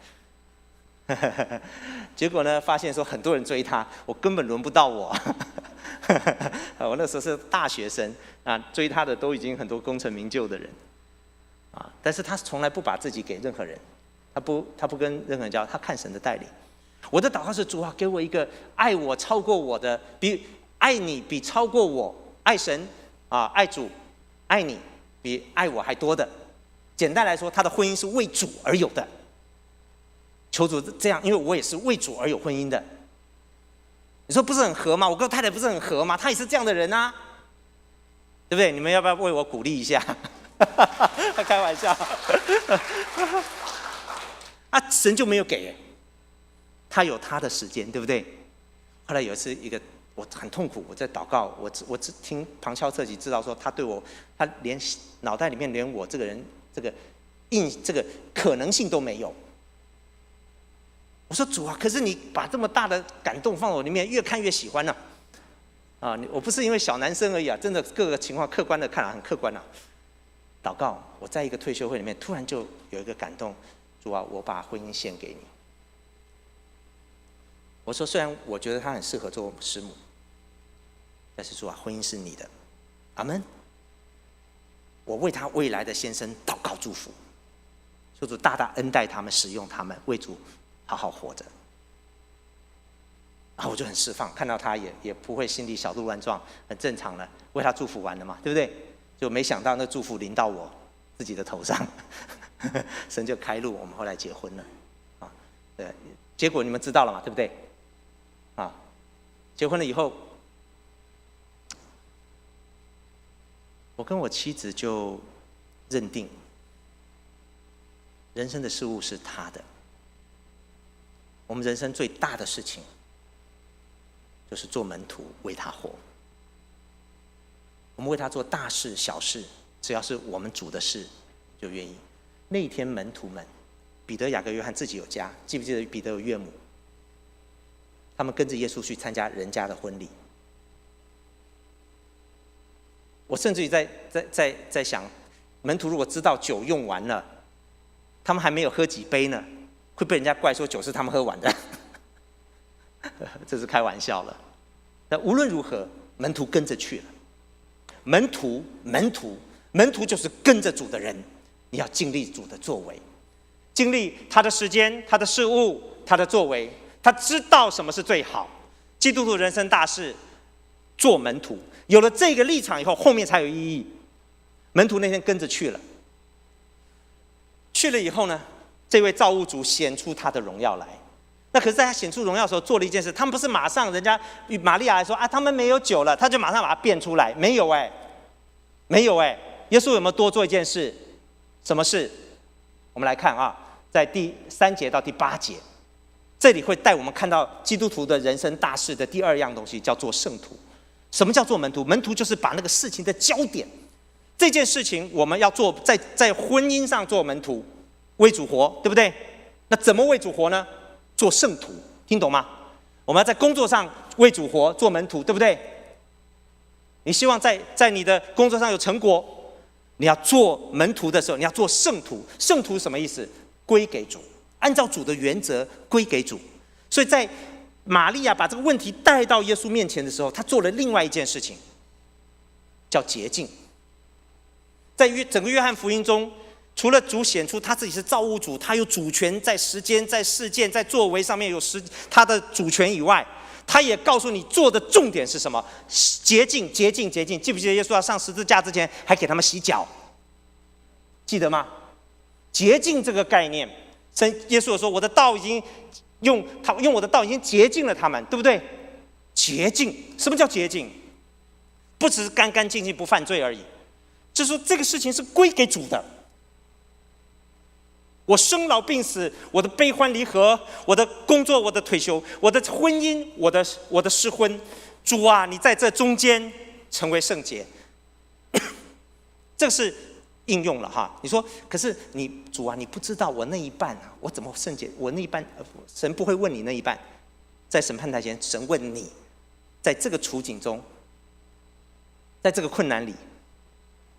结果呢，发现说很多人追她，我根本轮不到我。我那时候是大学生追她的都已经很多功成名就的人但是她从来不把自己给任何人，她不跟任何人交，她看神的带领。我的祷告是主啊，给我一个爱我超过我的，比爱你比超过我爱神爱主爱你。比爱我还多的。简单来说，他的婚姻是为主而有的。求主这样，因为我也是为主而有婚姻的。你说不是很合吗？我跟我太太不是很合吗？她也是这样的人啊，对不对？你们要不要为我鼓励一下？开玩笑。神就没有给，他有他的时间，对不对？后来有一次我很痛苦，我在祷告，我只听旁敲侧击知道说他对我，他连脑袋里面连我这个人这个可能性都没有。我说主啊，可是你把这么大的感动放在我里面，越看越喜欢呢。我不是因为小男生而已真的各个情况客观的看很客观祷告，我在一个退休会里面突然就有一个感动，主啊，我把婚姻献给你。我说虽然我觉得他很适合做师母，但是主啊，婚姻是你的，阿们。我为他未来的先生祷告祝福，求主大大恩待他们，使用他们，为主好好活着。然后我就很释放，看到他也不会心里小鹿乱撞，很正常了，为他祝福完了嘛，对不对？就没想到那祝福临到我自己的头上，神就开路，我们后来结婚了对，结果你们知道了嘛，对不对？结婚了以后，我跟我妻子就认定，人生的事物是他的。我们人生最大的事情，就是做门徒，为他活。我们为他做大事小事，只要是我们主的事，就愿意。那一天门徒们，彼得、雅各、约翰自己有家，记不记得彼得有岳母？他们跟着耶稣去参加人家的婚礼。我甚至于在想，门徒如果知道酒用完了，他们还没有喝几杯呢，会被人家怪说酒是他们喝完的。这是开玩笑了。但无论如何，门徒跟着去了。门徒就是跟着主的人，你要经历主的作为，经历他的时间、他的事物、他的作为。他知道什么是最好。基督徒人生大事，做门徒。有了这个立场以后，后面才有意义。门徒那天跟着去了，去了以后呢，这位造物主显出他的荣耀来。那可是在他显出荣耀的时候，做了一件事，他们不是马上人家玛利亚来说他们没有酒了，他就马上把它变出来，没有没有耶稣有没有多做一件事？什么事？我们来看在第3节到第8节。这里会带我们看到基督徒的人生大事的第二样东西，叫做圣徒。什么叫做门徒？门徒就是把那个事情的焦点，这件事情我们要做，在婚姻上做门徒，为主活，对不对？那怎么为主活呢？做圣徒，听懂吗？我们要在工作上为主活，做门徒，对不对？你希望在你的工作上有成果，你要做门徒的时候，你要做圣徒。圣徒什么意思？归给主，按照主的原则归给主。所以在玛利亚把这个问题带到耶稣面前的时候，他做了另外一件事情，叫洁净。在整个约翰福音中，除了主显出他自己是造物主，他有主权在时间、在事件、在作为上面有他的主权以外，他也告诉你做的重点是什么？洁净，洁净，洁净。记不记得耶稣要上十字架之前，还给他们洗脚？记得吗？洁净这个概念，耶稣说：“我的道已经用我的道已经洁净了他们，对不对？”洁净，什么叫洁净？不只是干干净净不犯罪而已，就是说这个事情是归给主的。我生老病死，我的悲欢离合，我的工作，我的退休，我的婚姻，我的失婚，主啊，你在这中间成为圣洁。这是应用了哈。你说，可是你主啊，你不知道我那一半啊，我怎么圣洁？我那一半，神不会问你那一半，在审判台前，神问你，在这个处境中，在这个困难里。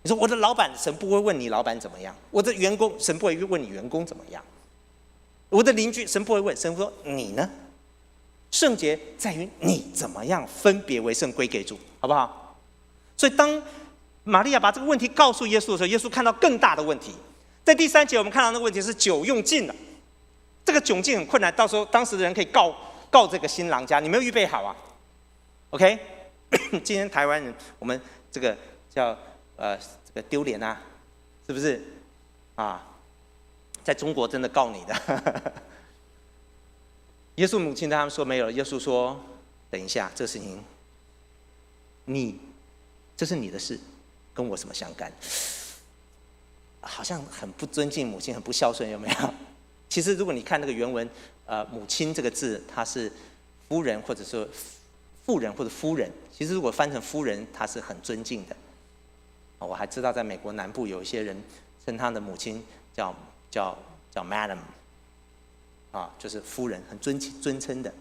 你说我的老板，神不会问你老板怎么样；我的员工，神不会问你员工怎么样；我的邻居，神不会问，神说你呢？圣洁在于你怎么样分别为圣归给主，好不好？所以当玛利亚把这个问题告诉耶稣的时候，耶稣看到更大的问题。在第3节，我们看到那个问题是酒用尽了，这个窘境很困难，到时候当时的人可以告这个新郎家，你没有预备好啊 ？OK， 今天台湾人我们这个叫这个丢脸啊，是不是啊？在中国真的告你的。耶稣母亲对他们说没有了。耶稣说：“等一下，这个事情，这是你的事，跟我什么相干？”好像很不尊敬母亲，很不孝顺，有没有？其实如果你看那个原文，母亲这个字，它是夫人或者说妇人或者夫人。其实如果翻成夫人，它是很尊敬的。我还知道在美国南部有一些人称他的母亲叫 Madam， 啊，就是夫人，很尊称的，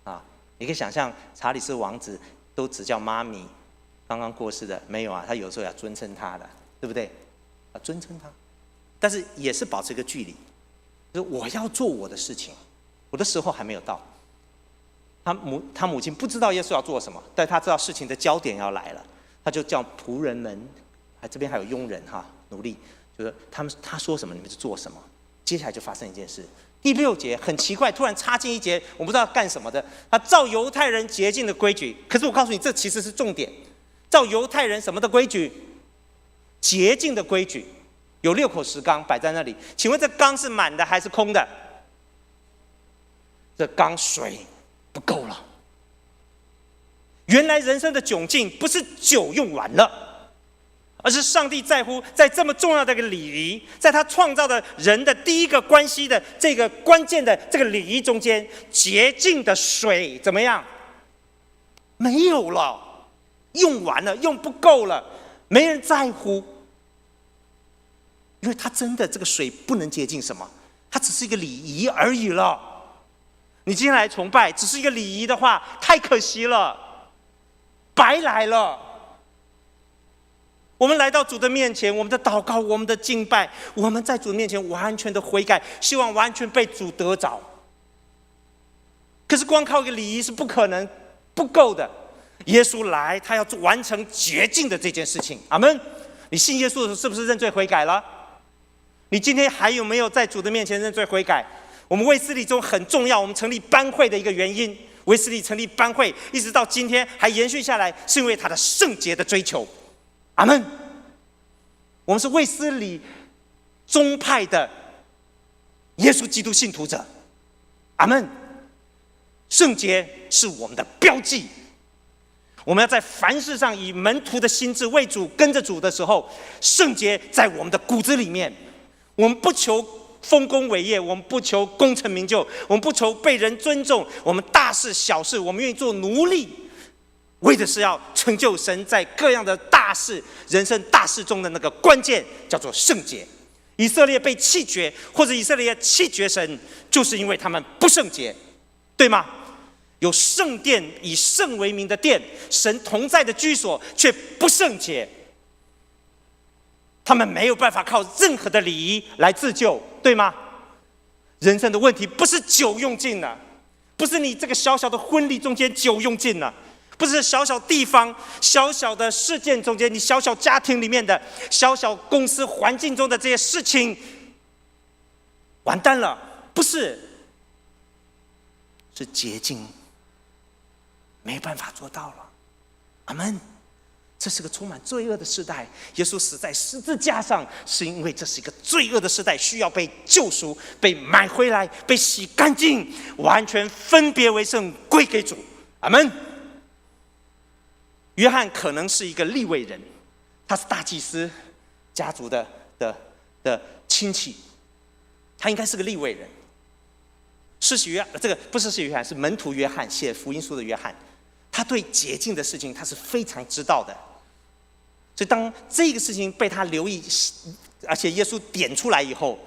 啊，你可以想象查理斯王子都只叫妈咪，刚刚过世的没有啊，他有时候要尊称他的，对不对？啊，尊称他，但是也是保持一个距离，就是我要做我的事情，我的时候还没有到。他母亲不知道耶稣要做什么，但他知道事情的焦点要来了。他就叫仆人们，这边还有佣人哈，奴隶，就是他说什么你们就做什么。接下来就发生一件事，第6节很奇怪，突然插进一节，我不知道干什么的。他照犹太人洁净的规矩，可是我告诉你，这其实是重点。照犹太人什么的规矩？洁净的规矩，有6口石缸摆在那里，请问这缸是满的还是空的？这缸水不够了。原来人生的窘境不是酒用完了，而是上帝在乎在这么重要的一个礼仪，在他创造的人的第一个关系的这个关键的这个礼仪中间，洁净的水怎么样？没有了，用完了，用不够了，没人在乎，因为他真的这个水不能洁净什么，它只是一个礼仪而已了。你今天来崇拜只是一个礼仪的话，太可惜了。白来了。我们来到主的面前，我们的祷告，我们的敬拜，我们在主面前完全的悔改，希望完全被主得着。可是光靠一个礼仪是不可能，不够的。耶稣来，他要完成洁净的这件事情。阿们。你信耶稣的时候，是不是认罪悔改了？你今天还有没有在主的面前认罪悔改？我们卫斯理中很重要，我们成立班会的一个原因。卫斯理成立班会，一直到今天还延续下来，是因为他的圣洁的追求。阿们。我们是卫斯理宗派的耶稣基督信徒者。阿们。圣洁是我们的标记。我们要在凡事上以门徒的心志为主，跟着主的时候，圣洁在我们的骨子里面。我们不求丰功伟业，我们不求功成名就，我们不求被人尊重，我们大事小事，我们愿意做奴隶，为的是要成就神在各样的大事、人生大事中的那个关键，叫做圣洁。以色列被弃绝，或者以色列弃绝神，就是因为他们不圣洁，对吗？有圣殿，以圣为名的殿，神同在的居所，却不圣洁。他们没有办法靠任何的礼仪来自救，对吗？人生的问题不是酒用尽了，不是你这个小小的婚礼中间酒用尽了，不是小小地方、小小的事件中间，你小小家庭里面的、小小公司环境中的这些事情，完蛋了，不是，是洁净，没办法做到了。阿们。这是个充满罪恶的时代，耶稣死在十字架上，是因为这是一个罪恶的时代，需要被救赎、被买回来、被洗干净，完全分别为圣，归给主。阿们。约翰可能是一个利未人，他是大祭司家族的亲戚，他应该是个利未人。施洗约翰，这个不是施洗约翰，是门徒约翰，写福音书的约翰，他对洁净的事情他是非常知道的。所以当这个事情被他留意，而且耶稣点出来以后，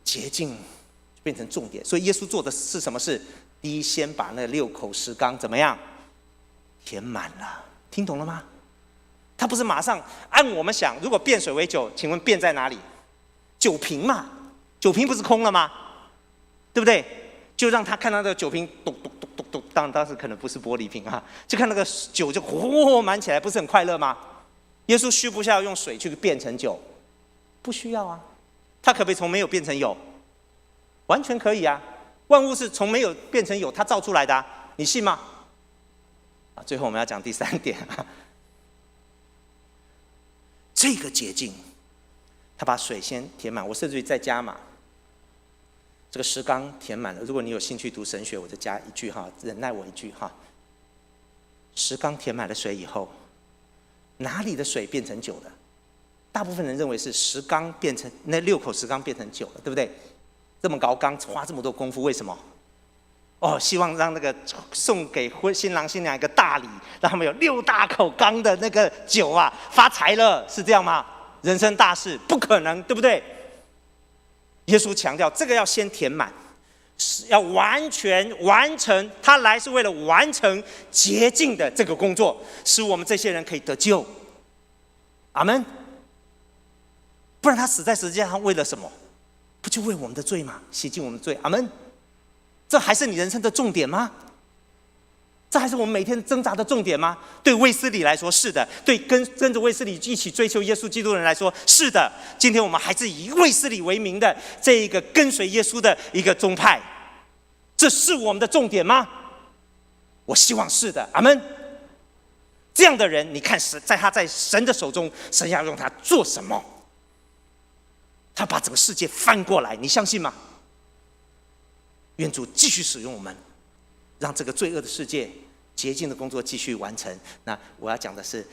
洁净就变成重点。所以耶稣做的是什么事？第一，先把那6口石缸怎么样填满了，听懂了吗？他不是马上按我们想，如果变水为酒，请问变在哪里？酒瓶嘛，酒瓶不是空了吗？对不对？就让他看到那个酒瓶咚咚咚咚咚，当时可能不是玻璃瓶啊，就看那个酒就呼满起来，不是很快乐吗？耶稣需不需要用水去变成酒？不需要啊。他可不可以从没有变成有？完全可以啊。万物是从没有变成有，他造出来的啊，你信吗？最后我们要讲第3点啊，这个洁净，他把水先填满，我甚至于再加码。这个石缸填满了。如果你有兴趣读神学，我就加一句哈，忍耐我一句哈。石缸填满了水以后，哪里的水变成酒的？大部分人认为是石缸变成那6口石缸变成酒了，对不对？这么高缸花这么多功夫，为什么？希望让那个送给新郎新娘一个大礼，让他们有6大口缸的那个酒啊，发财了，是这样吗？人生大事不可能，对不对？耶稣强调，这个要先填满，要完全完成。他来是为了完成洁净的这个工作，使我们这些人可以得救。阿们。不然他死在十字架上为了什么？不就为我们的罪吗？洗净我们的罪。阿们。这还是你人生的重点吗？这还是我们每天挣扎的重点吗？对卫斯理来说是的，对跟着卫斯理一起追求耶稣基督的人来说是的。今天我们还是以卫斯理为名的这一个跟随耶稣的一个宗派，这是我们的重点吗？我希望是的。阿们。这样的人，你看他在神的手中，神要用他做什么？他把整个世界翻过来，你相信吗？愿主继续使用我们，让这个罪恶的世界洁净的工作继续完成。那我要讲的是，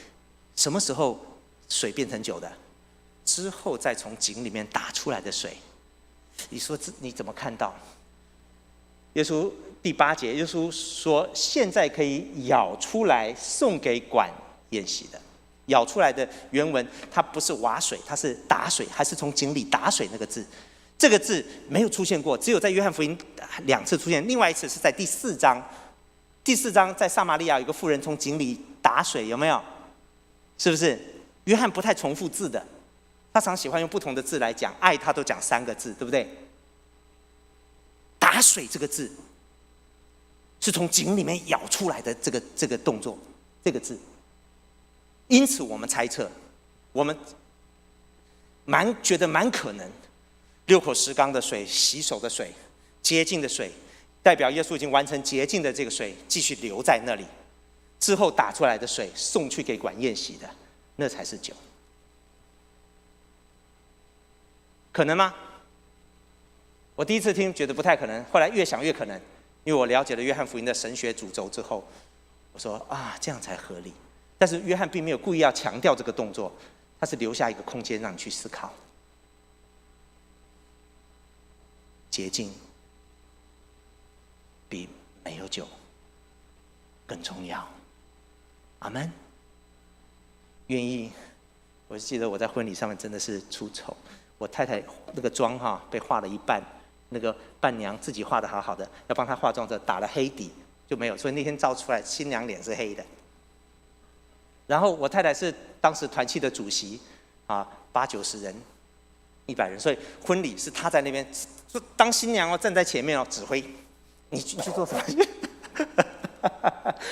什么时候水变成酒的？之后再从井里面打出来的水。你说你怎么看到？耶稣第8节，耶稣说：“现在可以舀出来送给管宴席的。”舀出来的原文，它不是挖水，它是打水，还是从井里打水那个字。这个字没有出现过，只有在约翰福音2次出现，另外一次是在第4章。第4章在撒玛利亚有一个妇人从井里打水，有没有？是不是？约翰不太重复字的，他常喜欢用不同的字来讲，爱他都讲3个字，对不对？打水这个字是从井里面舀出来的这个动作，这个字。因此我们猜测，我们觉得蛮可能，6口石缸的水、洗手的水、洁净的水，代表耶稣已经完成洁净的这个水，继续留在那里。之后打出来的水送去给管宴席的，那才是酒。可能吗？我第一次听觉得不太可能，后来越想越可能，因为我了解了约翰福音的神学主轴之后，我说啊，这样才合理。但是约翰并没有故意要强调这个动作，他是留下一个空间让你去思考。洁净比没有酒更重要。阿们。愿意，我记得我在婚礼上面真的是出丑，我太太那个妆被画了一半，那个伴娘自己画的好好的，要帮她化妆的打了黑底就没有，所以那天照出来新娘脸是黑的。然后我太太是当时团契的主席，80-90人，100人，所以婚礼是她在那边当新娘站在前面指挥，你去做什么？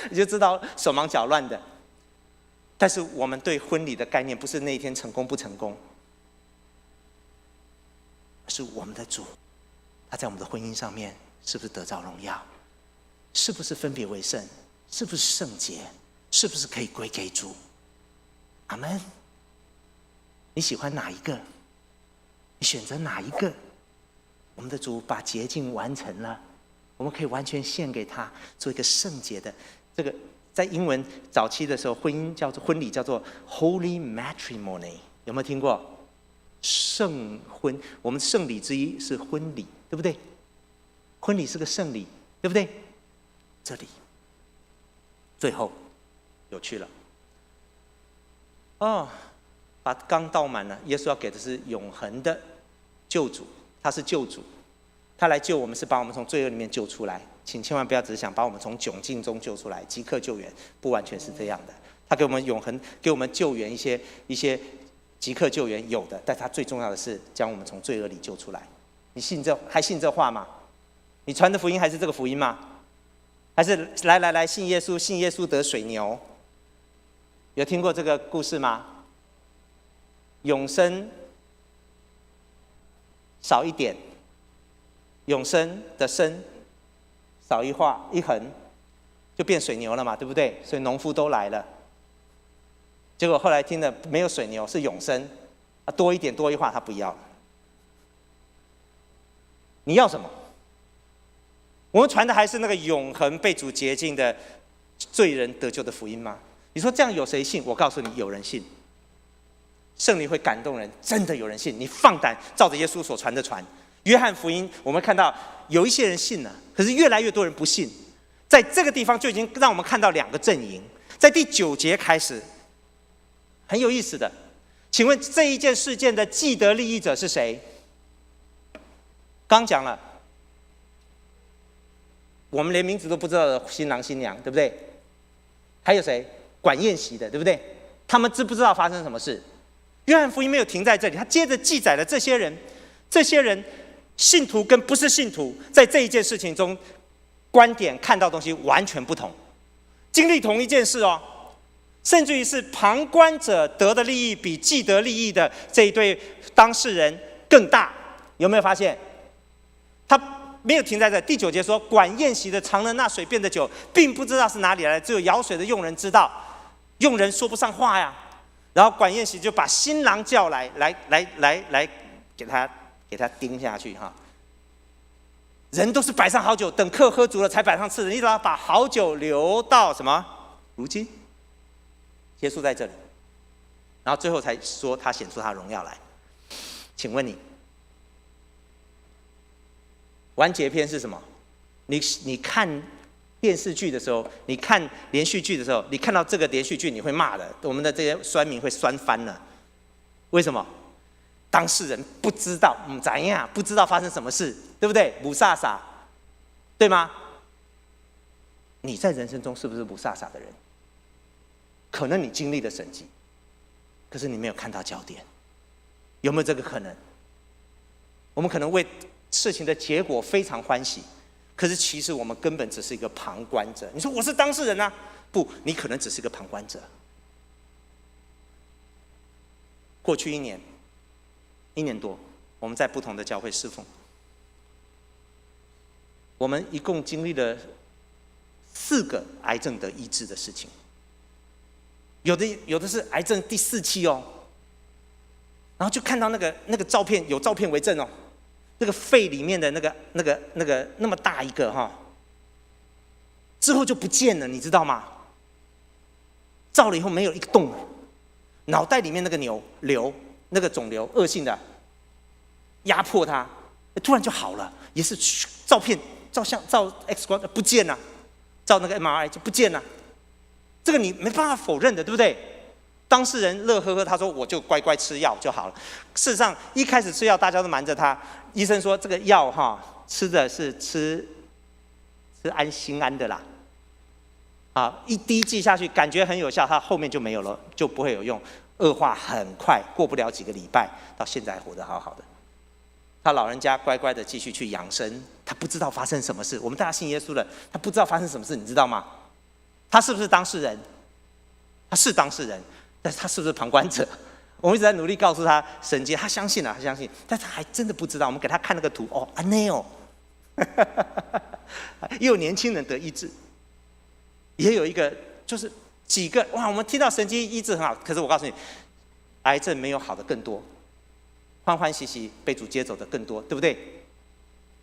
你就知道手忙脚乱的。但是我们对婚礼的概念不是那一天成功不成功，是我们的主，他在我们的婚姻上面是不是得着荣耀，是不是分别为圣，是不是圣洁，是不是可以归给主？阿们。你喜欢哪一个？你选择哪一个？我们的主把洁净完成了，我们可以完全献给他，做一个圣洁的。这个在英文早期的时候，婚礼叫做 Holy Matrimony， 有没有听过？圣婚，我们圣礼之一是婚礼，对不对？婚礼是个圣礼，对不对？这里最后有趣了，把缸倒满了。耶稣要给的是永恒的救主，他是救主，他来救我们是把我们从罪恶里面救出来。请千万不要只是想把我们从窘境中救出来，即刻救援，不完全是这样的。他给我们永恒，给我们救援一些即刻救援有的，但他最重要的是将我们从罪恶里救出来。你还信这话吗？你传的福音还是这个福音吗？还是来信耶稣，信耶稣得水牛？有听过这个故事吗？永生少一点，永生的生少一画一横，就变水牛了嘛，对不对？所以农夫都来了。结果后来听了没有水牛，是永生，多一点多一画他不要了。你要什么？我们传的还是那个永恒被主洁净的罪人得救的福音吗？你说这样有谁信？我告诉你，有人信。圣灵会感动人，真的有人信。你放胆照着耶稣所传的传。约翰福音我们看到有一些人信了，可是越来越多人不信。在这个地方就已经让我们看到2个阵营。在第9节开始，很有意思的，请问这一件事件的既得利益者是谁？刚讲了，我们连名字都不知道的新郎新娘，对不对？还有谁？管宴席的，对不对？他们知不知道发生什么事？约翰福音没有停在这里，他接着记载了这些人信徒跟不是信徒在这一件事情中观点看到东西完全不同，经历同一件事哦，甚至于是旁观者得的利益比既得利益的这一对当事人更大，有没有发现？他没有停在这。第9节说，管宴席的尝了那水变的酒，并不知道是哪里来的，只有舀水的佣人知道，佣人说不上话呀。然后管宴席就把新郎叫来给他钉下去哈。人都是摆上好酒，等客喝足了才摆上次的，你只要把好酒留到什么？如今结束在这里，然后最后才说他显出他荣耀来。请问你，完结篇是什么？你看电视剧的时候，你看连续剧的时候，你看到这个连续剧你会骂的，我们的这些酸民会酸翻了。为什么？当事人不知道怎样，不知道发生什么事，对不对？不傻傻，对吗？你在人生中是不是不傻傻的人？可能你经历了神迹，可是你没有看到焦点，有没有这个可能？我们可能为事情的结果非常欢喜，可是其实我们根本只是一个旁观者。你说我是当事人啊？不，你可能只是一个旁观者。过去1年多，我们在不同的教会侍奉，我们一共经历了4个癌症得医治的事情，有的是癌症第4期哦，然后就看到那个照片，有照片为证哦，那个肺里面的那么大一个哈，之后就不见了，你知道吗？照了以后没有一个洞，脑袋里面那个瘤那个肿瘤恶性的压迫他，突然就好了，也是照片、照相、照 X 光不见了，照那个 MRI 就不见了，这个你没办法否认的，对不对？当事人乐呵呵，他说我就乖乖吃药就好了。事实上，一开始吃药大家都瞒着他，医生说这个药吃的是吃心安的啦。一滴剂下去，感觉很有效，它后面就没有了，就不会有用，恶化很快，过不了几个礼拜，到现在还活得好好的。他老人家乖乖的继续去养生，他不知道发生什么事。我们大家信耶稣了，他不知道发生什么事，你知道吗？他是不是当事人？他是当事人，但是他是不是旁观者？我们一直在努力告诉他神迹，他相信了，他相信，但他还真的不知道。我们给他看那个图，那哦，也有年轻人得医治。也有一个，就是几个哇，我们听到神迹医治很好，可是我告诉你，癌症没有好的更多，欢欢喜喜被主接走的更多，对不对？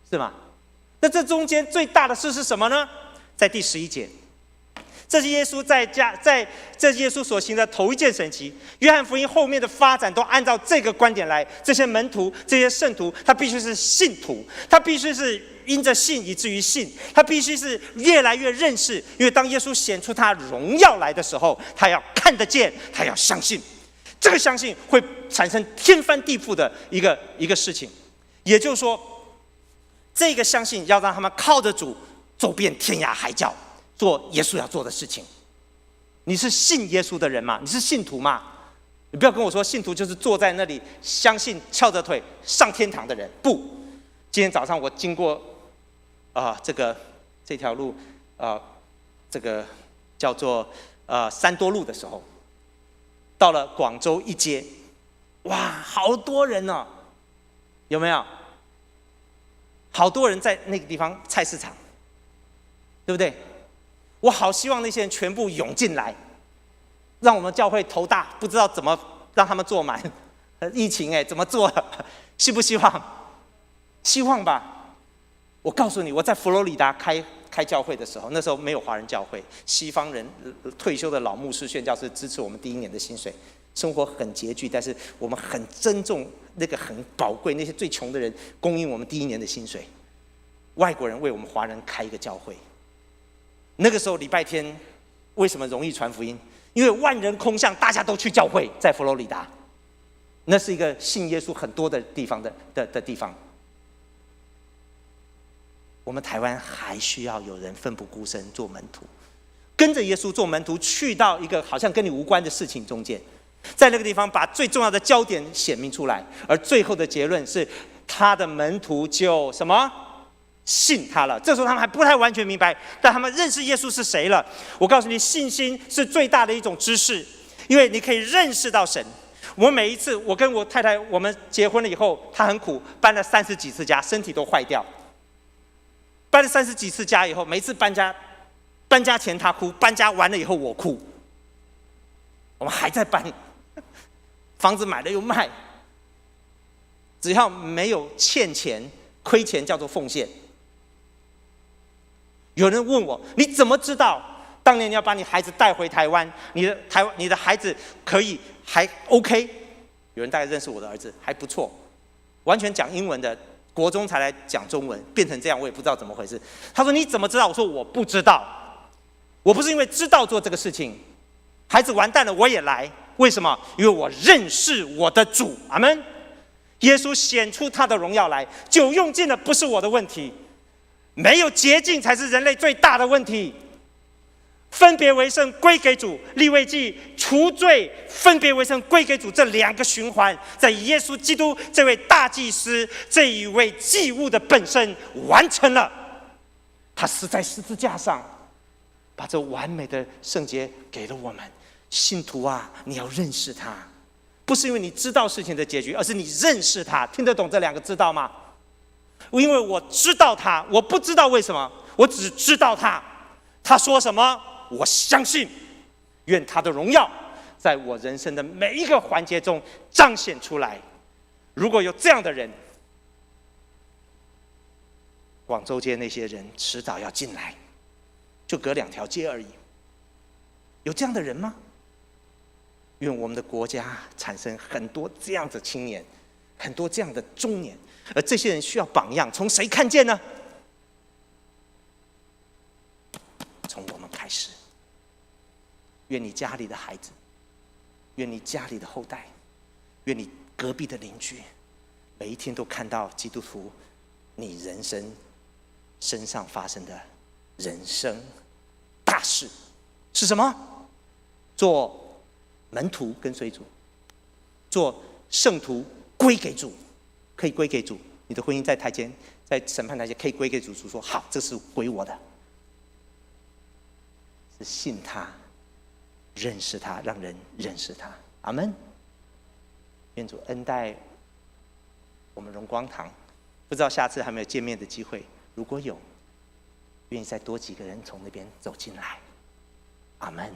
是吗？那这中间最大的事是什么呢？在第11节，这是耶稣这是耶稣所行的头一件神迹。约翰福音后面的发展都按照这个观点来，这些门徒、这些圣徒，他必须是信徒，他必须是因着信以至于信，他必须是越来越认识，因为当耶稣显出他荣耀来的时候，他要看得见，他要相信，这个相信会产生天翻地覆的一个事情。也就是说，这个相信要让他们靠着主走遍天涯海角，做耶稣要做的事情。你是信耶稣的人吗？你是信徒吗？你不要跟我说信徒就是坐在那里相信翘着腿上天堂的人，不。今天早上我经过这条路这个叫做三多路的时候，到了广州一街，哇，好多人哦，有没有？好多人在那个地方菜市场，对不对？我好希望那些人全部涌进来，让我们教会头大，不知道怎么让他们坐满。疫情怎么做？希不希望？希望吧。我告诉你，我在佛罗里达开教会的时候，那时候没有华人教会，西方人退休的老牧师宣教士支持我们第1年的薪水，生活很拮据，但是我们很珍重那个很宝贵，那些最穷的人供应我们第1年的薪水。外国人为我们华人开一个教会，那个时候礼拜天为什么容易传福音？因为万人空巷，大家都去教会，在佛罗里达，那是一个信耶稣很多的地方的地方。我们台湾还需要有人奋不顾身做门徒，跟着耶稣做门徒，去到一个好像跟你无关的事情中间，在那个地方把最重要的焦点显明出来，而最后的结论是他的门徒就什么？信他了。这时候他们还不太完全明白，但他们认识耶稣是谁了。我告诉你，信心是最大的一种知识，因为你可以认识到神。我们每一次，我跟我太太，我们结婚了以后，她很苦，搬了30几次家，身体都坏掉。搬了30几次家以后，每一次搬家前她哭，搬家完了以后我哭。我们还在搬，房子买了又卖，只要没有欠钱、亏钱叫做奉献。有人问我，你怎么知道当年你要把你孩子带回台湾，你的孩子可以还 OK？ 有人大概认识我的儿子，还不错，完全讲英文的，国中才来讲中文，变成这样我也不知道怎么回事。他说你怎么知道？我说我不知道，我不是因为知道做这个事情，孩子完蛋了我也来，为什么？因为我认识我的主，阿们。耶稣显出他的荣耀来，酒用尽了不是我的问题，没有洁净才是人类最大的问题。分别为圣归给主，利未记除罪，分别为圣归给主，这2个循环，在耶稣基督这位大祭司这一位祭物的本身完成了。他死在十字架上，把这完美的圣洁给了我们。信徒啊，你要认识他，不是因为你知道事情的结局，而是你认识他。听得懂这2个知道吗？因为我知道他，我不知道为什么，我只知道他。他说什么，我相信。愿他的荣耀在我人生的每一个环节中彰显出来。如果有这样的人，广州街那些人迟早要进来，就隔2条街而已。有这样的人吗？愿我们的国家产生很多这样的青年，很多这样的中年，而这些人需要榜样，从谁看见呢？从我们开始。愿你家里的孩子，愿你家里的后代，愿你隔壁的邻居，每一天都看到基督徒你人生身上发生的人生大事是什么？做门徒跟随主，做圣徒归给主，可以归给主。你的婚姻在台前，在审判台前可以归给主，主说好，这是归我的。是信他，认识他，让人认识他。阿们。愿主恩待我们荣光堂，不知道下次还没有见面的机会，如果有，愿意再多几个人从那边走进来。阿们。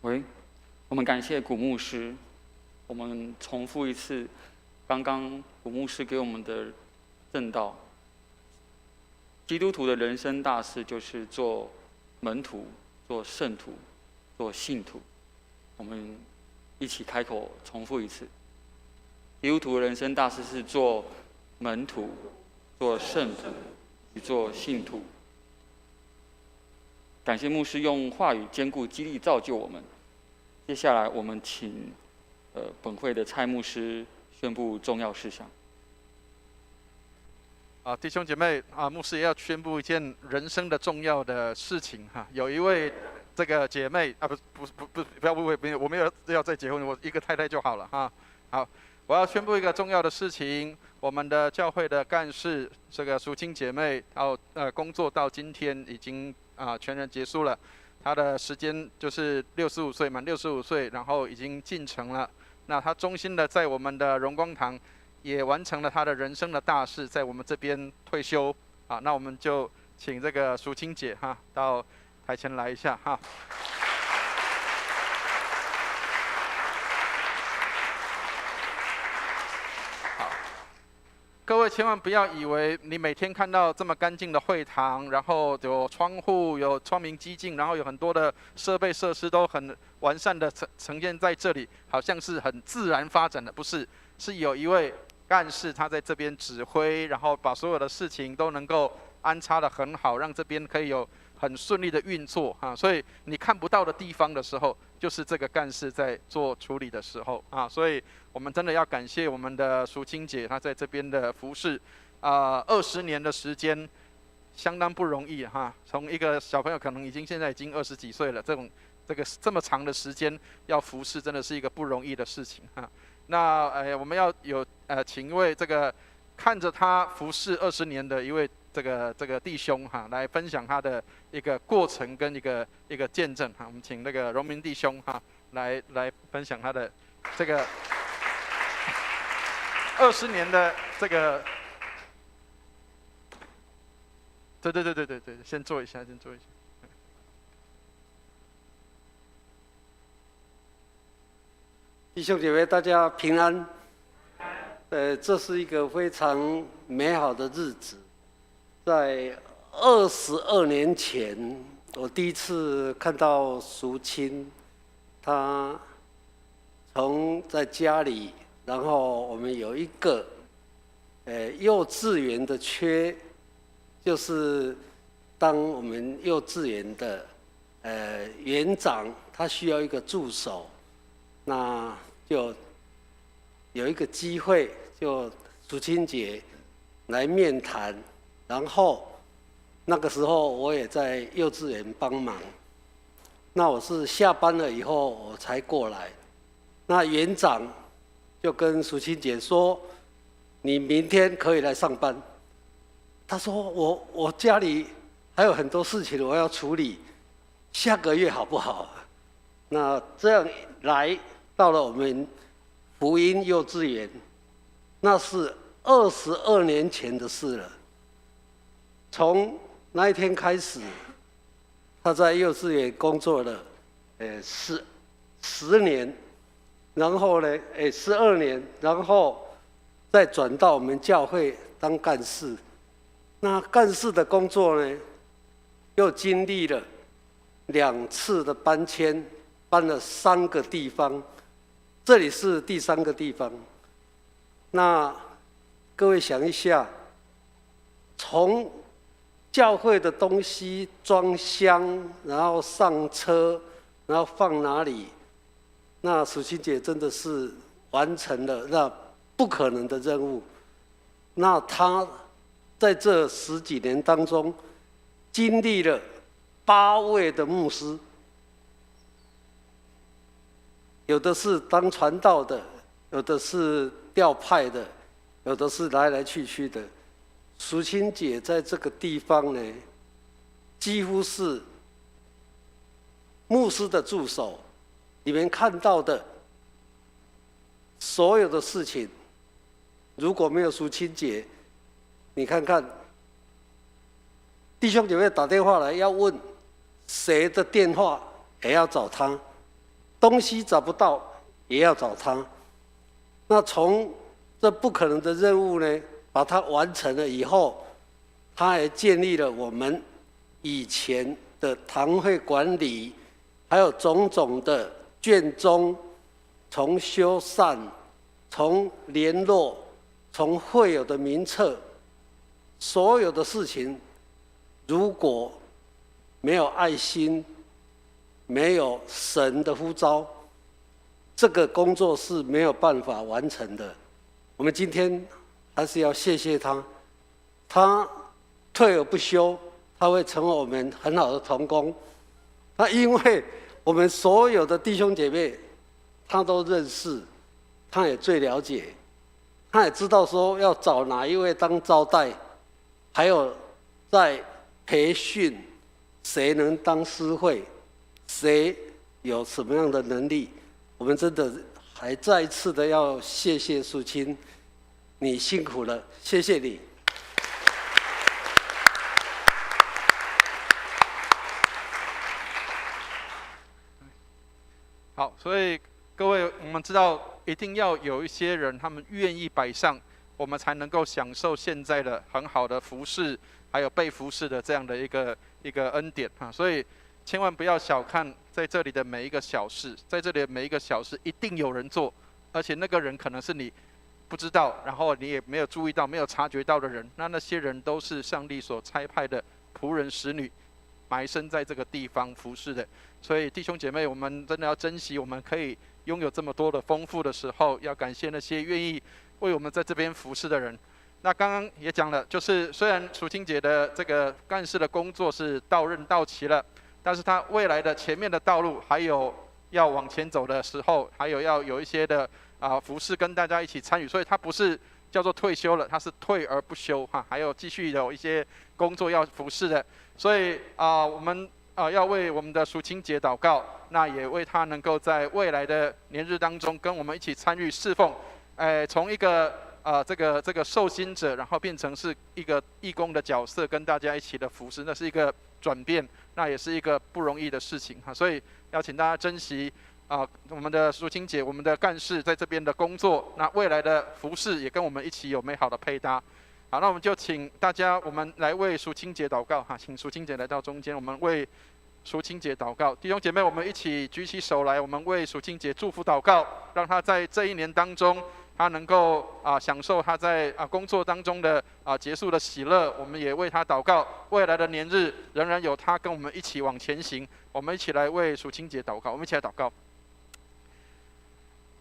喂，我们感谢古牧师。我们重复一次，刚刚古牧师给我们的正道。基督徒的人生大事就是做门徒、做圣徒、做信徒。我们一起开口重复一次：基督徒的人生大事是做门徒、做圣徒与做信徒。感谢牧师用话语坚固、激励、造就我们。接下来，我们请本会的蔡牧师宣布重要事项。弟兄姐妹牧师也要宣布一件人生的重要的事情哈。有一位这个姐妹不要误会，我没有要再结婚，我一个太太就好了哈。好，我要宣布一个重要的事情，我们的教会的干事这个淑清姐妹工作到今天已经全人结束了。他的时间就是65岁，满65岁，然后已经进城了。那他忠心的在我们的荣光堂，也完成了他的人生的大事，在我们这边退休。那我们就请这个淑清姐到台前来一下哈。各位千万不要以为你每天看到这么干净的会堂，然后有窗户、有窗明几净，然后有很多的设备设施都很完善的呈现在这里，好像是很自然发展的，不是？是有一位干事他在这边指挥，然后把所有的事情都能够安插得很好，让这边可以有很顺利的运作所以你看不到的地方的时候，就是这个干事在做处理的时候所以我们真的要感谢我们的淑清姐，她在这边的服侍20年的时间，相当不容易从一个小朋友可能现在已经20几岁了，这么长的时间要服侍，真的是一个不容易的事情那我们要有请一位这个看着他服侍20年的一位这个弟兄来分享他的一个过程跟一个见证我们请那个荣民弟兄来分享他的这个20年的这个，对，先坐一下。弟兄姐妹，大家平安。这是一个非常美好的日子。在22年前，我第一次看到淑清，她从在家里，然后我们有一个幼稚园的缺，就是当我们幼稚园的园长，他需要一个助手，那就有一个机会，就淑清姐来面谈，然后那个时候我也在幼稚园帮忙。那我是下班了以后我才过来。那园长就跟淑清姐说：“你明天可以来上班。”她说：“我家里还有很多事情我要处理，下个月好不好？”那这样来到了我们福音幼稚园，那是22年前的事了。从那一天开始，他在幼稚园工作了10年，然后呢，12年，然后再转到我们教会当干事。那干事的工作呢，又经历了2次的搬迁，搬了3个地方，这里是第3个地方。那各位想一下，从教会的东西装箱，然后上车，然后放哪里？那淑清姐真的是完成了那不可能的任务。那她在这10几年当中，经历了8位的牧师，有的是当传道的，有的是调派的，有的是来来去去的。淑清姐在这个地方呢，几乎是牧师的助手。你们看到的所有的事情，如果没有淑清姐，你看看弟兄姐妹打电话来要问谁的电话，也要找他；东西找不到，也要找他。那从这不可能的任务呢，把它完成了以后，他还建立了我们以前的堂会管理，还有种种的卷宗，从修缮，从联络，从会友的名册，所有的事情，如果没有爱心，没有神的呼召，这个工作是没有办法完成的。我们今天还是要谢谢他，他退而不休，他会成为我们很好的同工。他因为我们所有的弟兄姐妹，他都认识，他也最了解，他也知道说要找哪一位当招待，还有在培训谁能当司会，谁有什么样的能力。我们真的还再一次的要谢谢淑清，你辛苦了，谢谢你。好，所以各位，我们知道一定要有一些人，他们愿意摆上，我们才能够享受现在的很好的服事，还有被服事的这样的一个恩典啊。所以千万不要小看在这里的每一个小事，在这里的每一个小事一定有人做，而且那个人可能是你不知道，然后你也没有注意到、没有察觉到的人，那些人都是上帝所差派的仆人使女，埋身在这个地方服侍的。所以弟兄姐妹，我们真的要珍惜我们可以拥有这么多的丰富的时候，要感谢那些愿意为我们在这边服侍的人。那刚刚也讲了，就是虽然淑清姐的这个干事的工作是到任到齐了，但是她未来的前面的道路还有要往前走的时候，还有要有一些的服事跟大家一起参与，所以她不是叫做退休了，她是退而不休哈，还有继续有一些工作要服事的。所以我们要为我们的淑清姐祷告，那也为她能够在未来的年日当中跟我们一起参与侍奉，从一个这个受薪者，然后变成是一个义工的角色，跟大家一起的服侍，那是一个转变，那也是一个不容易的事情哈。所以要请大家珍惜我们的淑清姐，我们的干事在这边的工作，那未来的服侍也跟我们一起有美好的配搭。好，那我们就请大家，我们来为淑清姐祷告哈，请淑清姐来到中间，我们为淑清姐祷告。弟兄姐妹，我们一起举起手来，我们为淑清姐祝福祷告，让她在这一年当中，她能够享受她在工作当中的结束的喜乐。我们也为她祷告，未来的年日仍然有她跟我们一起往前行。我们一起来为淑清姐祷告，我们一起来祷告。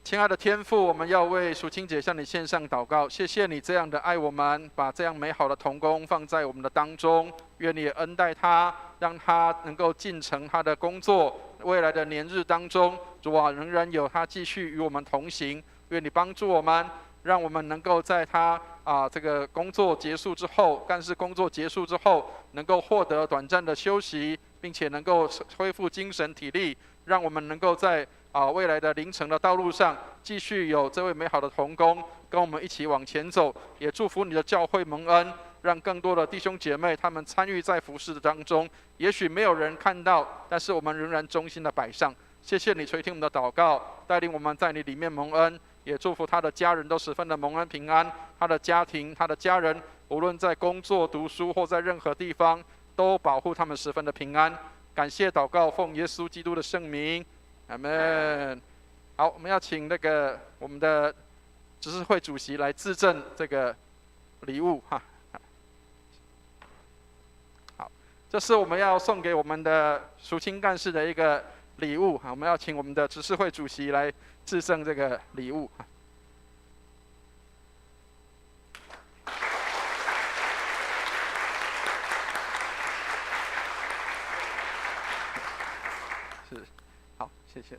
亲爱的天父，我们要为淑清姐向你献上祷告，谢谢你这样的爱我们，把这样美好的同工放在我们的当中，愿你也恩待她，让她能够尽成她的工作，未来的年日当中，主啊，仍然有她继续与我们同行，愿你帮助我们，让我们能够在她这个工作结束之后，干事工作结束之后，能够获得短暂的休息，并且能够恢复精神体力，让我们能够在未来的凌晨的道路上，继续有这位美好的同工跟我们一起往前走。也祝福你的教会蒙恩，让更多的弟兄姐妹他们参与在服事当中。也许没有人看到，但是我们仍然忠心的摆上。谢谢你垂听我们的祷告，带领我们在你里面蒙恩。也祝福他的家人都十分的蒙恩平安，他的家庭、他的家人，无论在工作、读书或在任何地方，都保护他们十分的平安。感谢祷告，奉耶稣基督的圣名，阿门。好，我们要请我们的执事会主席来致赠这个礼物哈。好，这是我们要送给我们的赎清干事的一个礼物哈，我们要请我们的执事会主席来致赠这个礼物。是，好，谢谢。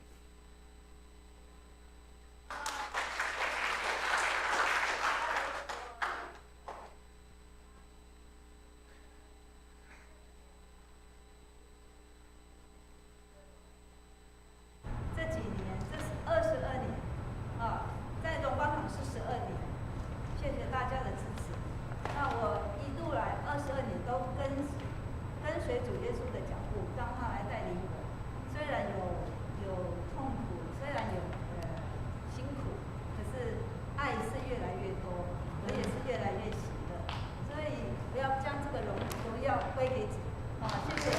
这几年，这是22年，在荣光堂是12年，谢谢大家的支持。那我一路来22年都跟随主耶稣的脚步，让他来带领我。虽然有痛苦，虽然有辛苦，可是爱是越来越多，我也是越来越喜乐。所以不要将这个荣耀归给主，谢谢。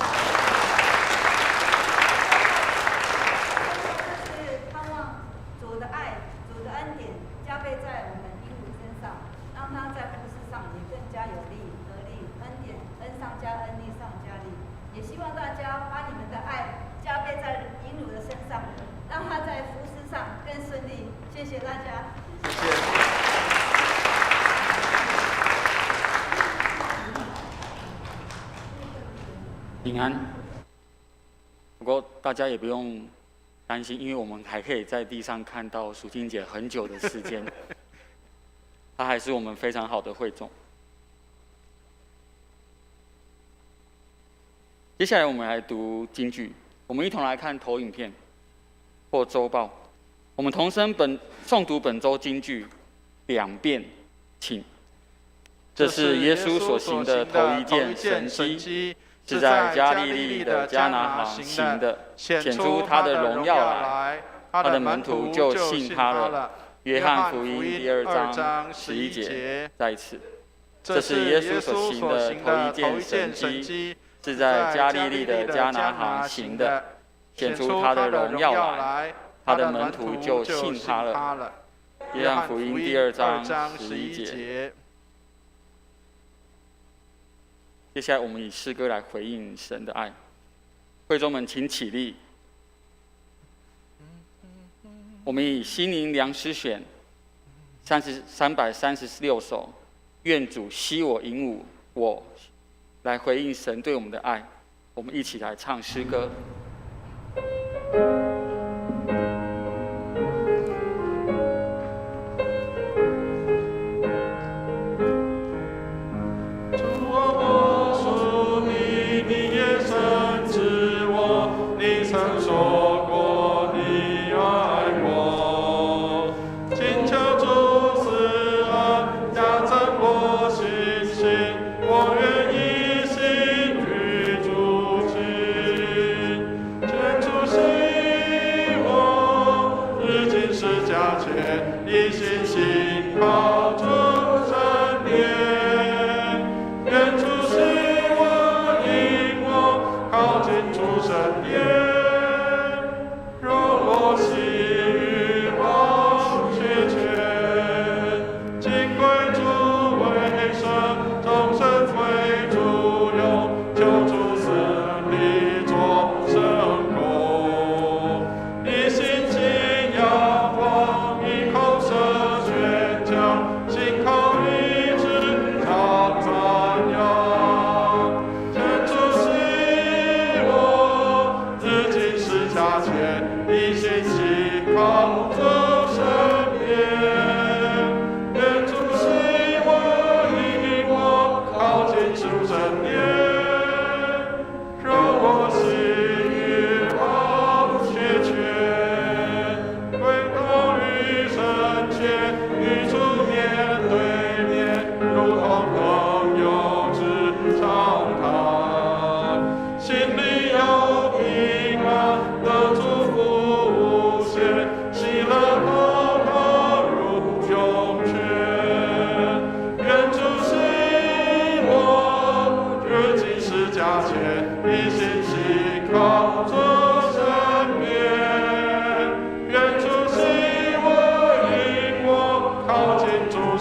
主的爱、主的恩典加倍在我们鹦鹉身上，让他在服事上也更加有力、得力，恩典恩上加恩，力上加力。也希望大家把你们的爱加倍在鹦鹉的身上，让他在服事上更顺利。谢谢大家。谢谢。平安。不过大家也不用担心，因为我们还可以在地上看到赎清姐很久的时间，她还是我们非常好的会众。接下来我们来读金句，我们一同来看投影片或周报。我们同声诵读本周金句2遍，请。这是耶稣所行的头一件神迹，是在加利利的迦拿行行的，显出他的荣耀来。他的门徒就信他了。约翰福音第2章11节在此。这是耶稣所行的头一件神迹，是在加利利的迦拿行的，显出他的荣耀来。他的门徒就信他了。约翰福音第2章11节。接下来，我们以诗歌来回应神的爱。会众们，请起立。我们以心灵良诗选336首，愿主吸我引我，来回应神对我们的爱。我们一起来唱诗歌。心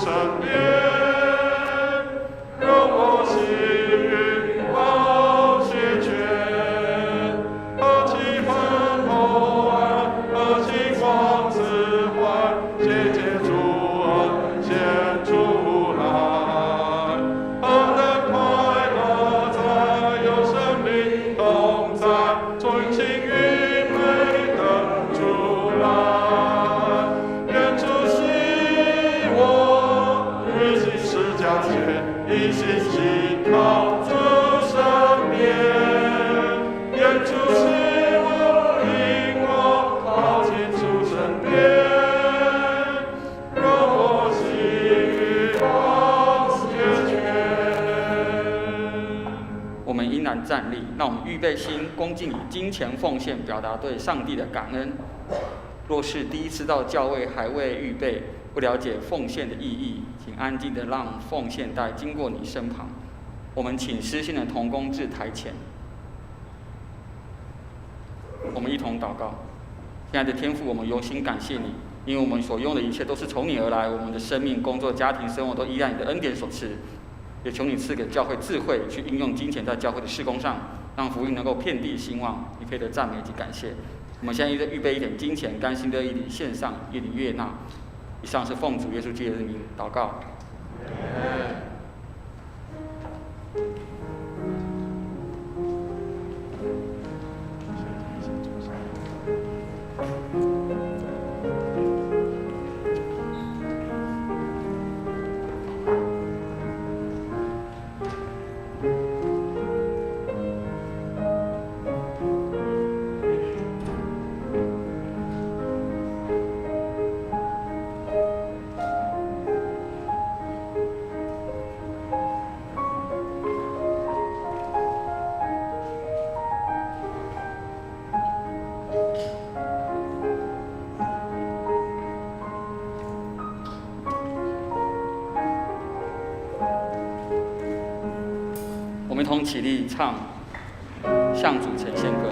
身边，让我幸运保血泉，何其芬厚爱，何其光慈怀，姐姐主恩显出来，何等快乐在有生命同在，纯情与美等出来，愿主喜我日行释迦前，一心信靠主身边，愿主喜我引我靠近主身边，让我喜与保血泉。我们应然站立，让我们预备心，恭敬以金钱奉献，表达对上帝的感恩。若是第一次到教会还未预备，不了解奉献的意义，请安静的让奉献袋经过你身旁。我们请施信的同工至台前，我们一同祷告。亲爱的天父，我们由心感谢你，因为我们所用的一切都是从你而来，我们的生命、工作、家庭、生活都依赖你的恩典所赐。也求你赐给教会智慧，去应用金钱在教会的事工上，让福音能够遍地兴旺。你配得赞美及感谢。我们现在预备一点金钱，甘心乐意地献上，愿你悦纳。以上是奉主耶稣基督的名祷告。我们一同起立唱《向主呈献歌》。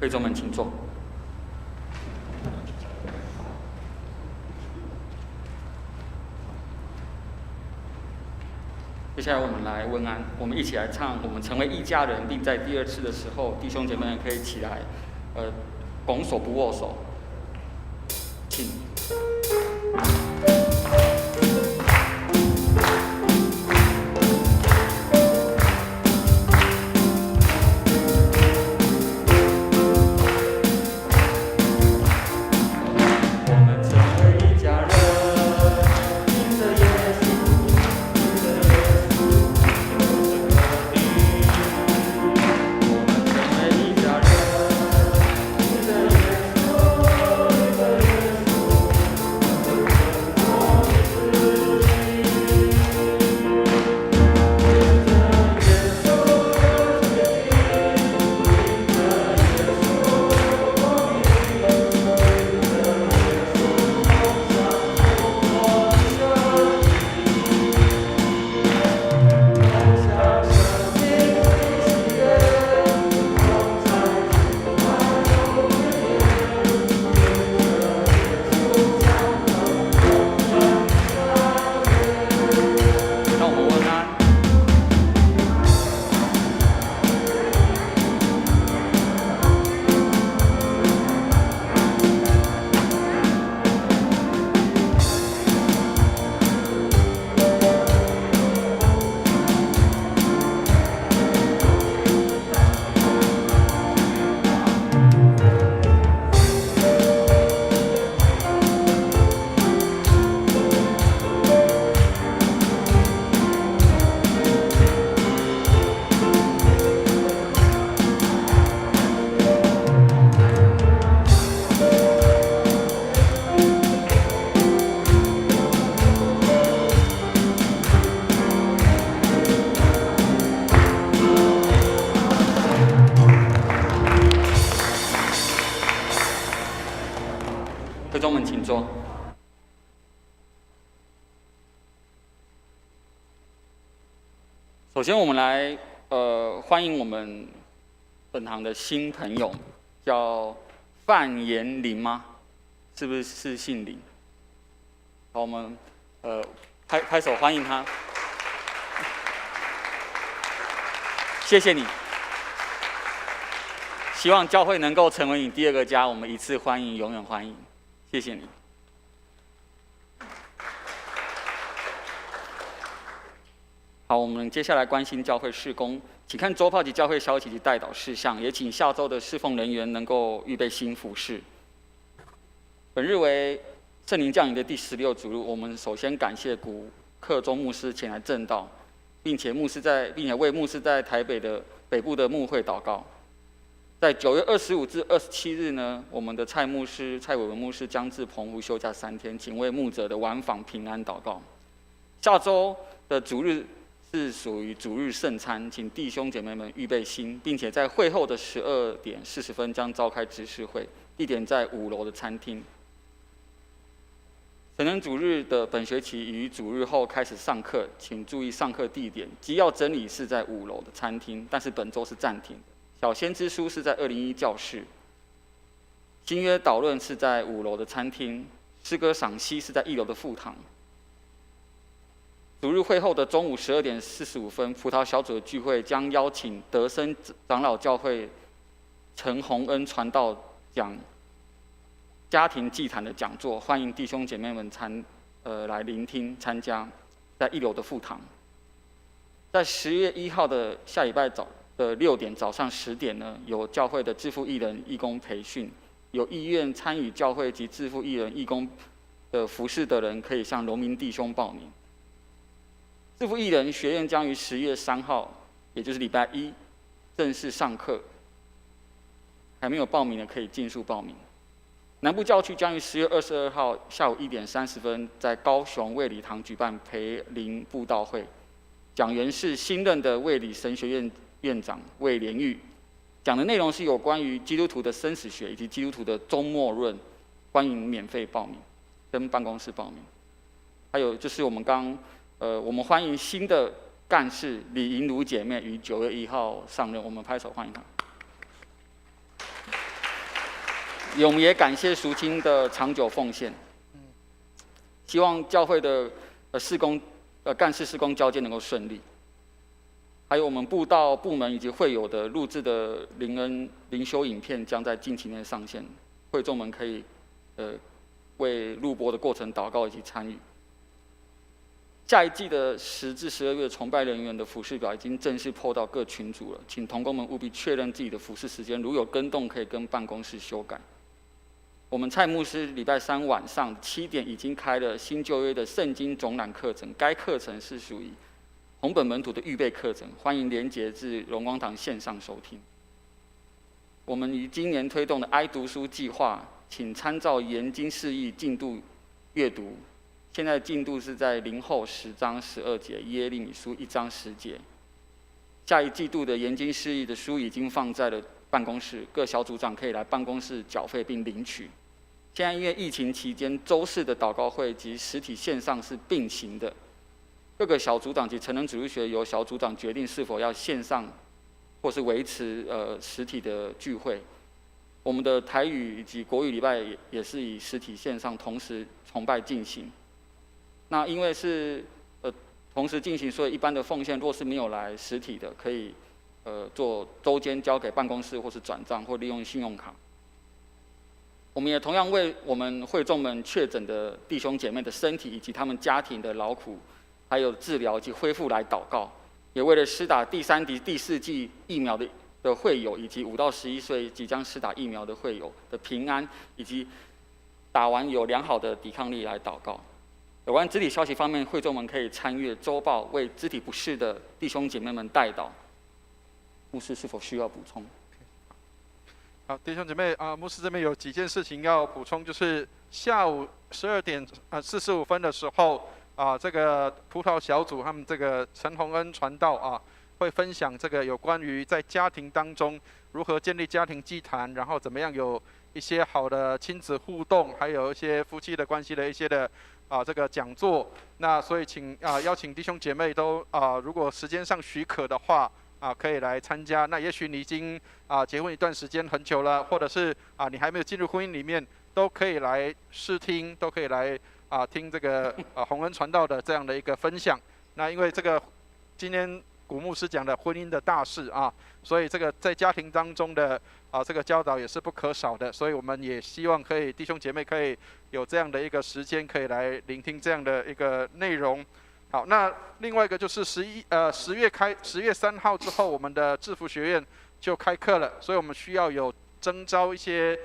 会众们请坐。接下来我们来问安，我们一起来唱《我们成为一家人》，并在第二次的时候，弟兄姐妹可以起来，拱手不握手，请。我首先，我们来欢迎我们本堂的新朋友，叫范延林吗？是不是姓林？好，我们拍手欢迎他。谢谢你。希望教会能够成为你第二个家，我们一次欢迎，永远欢迎。谢谢你。好，我们接下来关心教会事工，请看周报及教会消息及代祷事项，也请下周的侍奉人员能够预备新服事。本日为圣灵降临的第16主日，我们首先感谢古克中牧师前来证道，并且为牧师在台北的北部的牧会祷告。在9月25至27日呢，我们的蔡伟文牧师将至澎湖休假3天，请为牧者的晚访平安祷告。下周的主日是属于主日圣餐，请弟兄姐妹们预备心，并且在会后的12点40分将召开执事会，地点在5楼的餐厅。成人主日的本学期于主日后开始上课，请注意上课地点。基要真理是在5楼的餐厅，但是本周是暂停的。小先知书是在201教室，新约导论是在5楼的餐厅，诗歌赏析是在1楼的副堂。主日会后的中午12点45分，葡萄小组的聚会将邀请德生长老教会陈洪恩传道讲家庭祭坛的讲座，欢迎弟兄姐妹们来聆听参加，在1楼的副堂。在10月1号的下礼拜的6点早上10点呢，有教会的志富艺人义工培训，有意愿参与教会及志富艺人义工的服事的人，可以向荣民弟兄报名。志富艺人学院将于10月3号，也就是礼拜1正式上课，还没有报名的可以尽速报名。南部教区将于10月22号下午1点30分，在高雄卫理堂举办培灵布道会，讲员是新任的卫理神学院院长魏连玉，讲的内容是有关于基督徒的生死学以及基督徒的终末论，欢迎免费报名，跟办公室报名。还有就是我们欢迎新的干事李银如姐妹于9月1号上任，我们拍手欢迎她。我们也感谢淑清的长久奉献，希望教会的干事事工交接能够顺利。还有我们布道部门以及会友的录制的灵修影片将在近期内上线，会众们可以为录播的过程祷告以及参与。下一季的10至12月崇拜人员的服事表已经正式PO到各群组了，请同工们务必确认自己的服事时间，如有更动可以跟办公室修改。我们蔡牧师礼拜3晚上7点已经开了新旧约的圣经总览课程，该课程是属于红本门徒的预备课程，欢迎连结至荣光堂线上收听。我们于今年推动的爱读书计划，请参照研经释义进度阅读。现在进度是在0后10章12节，耶利米书1章10节。下一季度的研经释义的书已经放在了办公室，各小组长可以来办公室缴费并领取。现在因为疫情期间，周四的祷告会及实体线上是并行的。各个小组长及成人主日学由小组长决定是否要线上，或是维持实体的聚会。我们的台语以及国语礼拜也是以实体线上同时崇拜进行。那因为是同时进行，所以一般的奉献若是没有来实体的，可以做周间交给办公室或是转账或利用信用卡。我们也同样为我们会众们确诊的弟兄姐妹的身体以及他们家庭的劳苦，还有治疗及恢复来祷告，也为了施打第3及第4剂疫苗的会友，以及5到11岁即将施打疫苗的会友的平安，以及打完有良好的抵抗力来祷告。有关肢体消息方面，会众们可以参阅周报，为肢体不适的弟兄姐妹们代祷。牧师是否需要补充？好，弟兄姐妹牧师这边有几件事情要补充，就是下午12点45分的时候这个葡萄小组他们这个陈洪恩传道会分享这个有关于在家庭当中如何建立家庭祭坛，然后怎么样有一些好的亲子互动，还有一些夫妻的关系的一些的这个讲座。那所以请邀请弟兄姐妹都如果时间上许可的话可以来参加。那也许你已经结婚一段时间很久了，或者是你还没有进入婚姻里面，都可以来试听，都可以来听这个洪恩传道的这样的一个分享。那因为这个今天古牧师讲的婚姻的大事所以这个在家庭当中的这个教导也是不可少的，所以我们也希望可以弟兄姐妹可以有这样的一个时间，可以来聆听这样的一个内容。好，那另外一个就是10月3号之后，我们的制服学院就开课了，所以我们需要有征召一些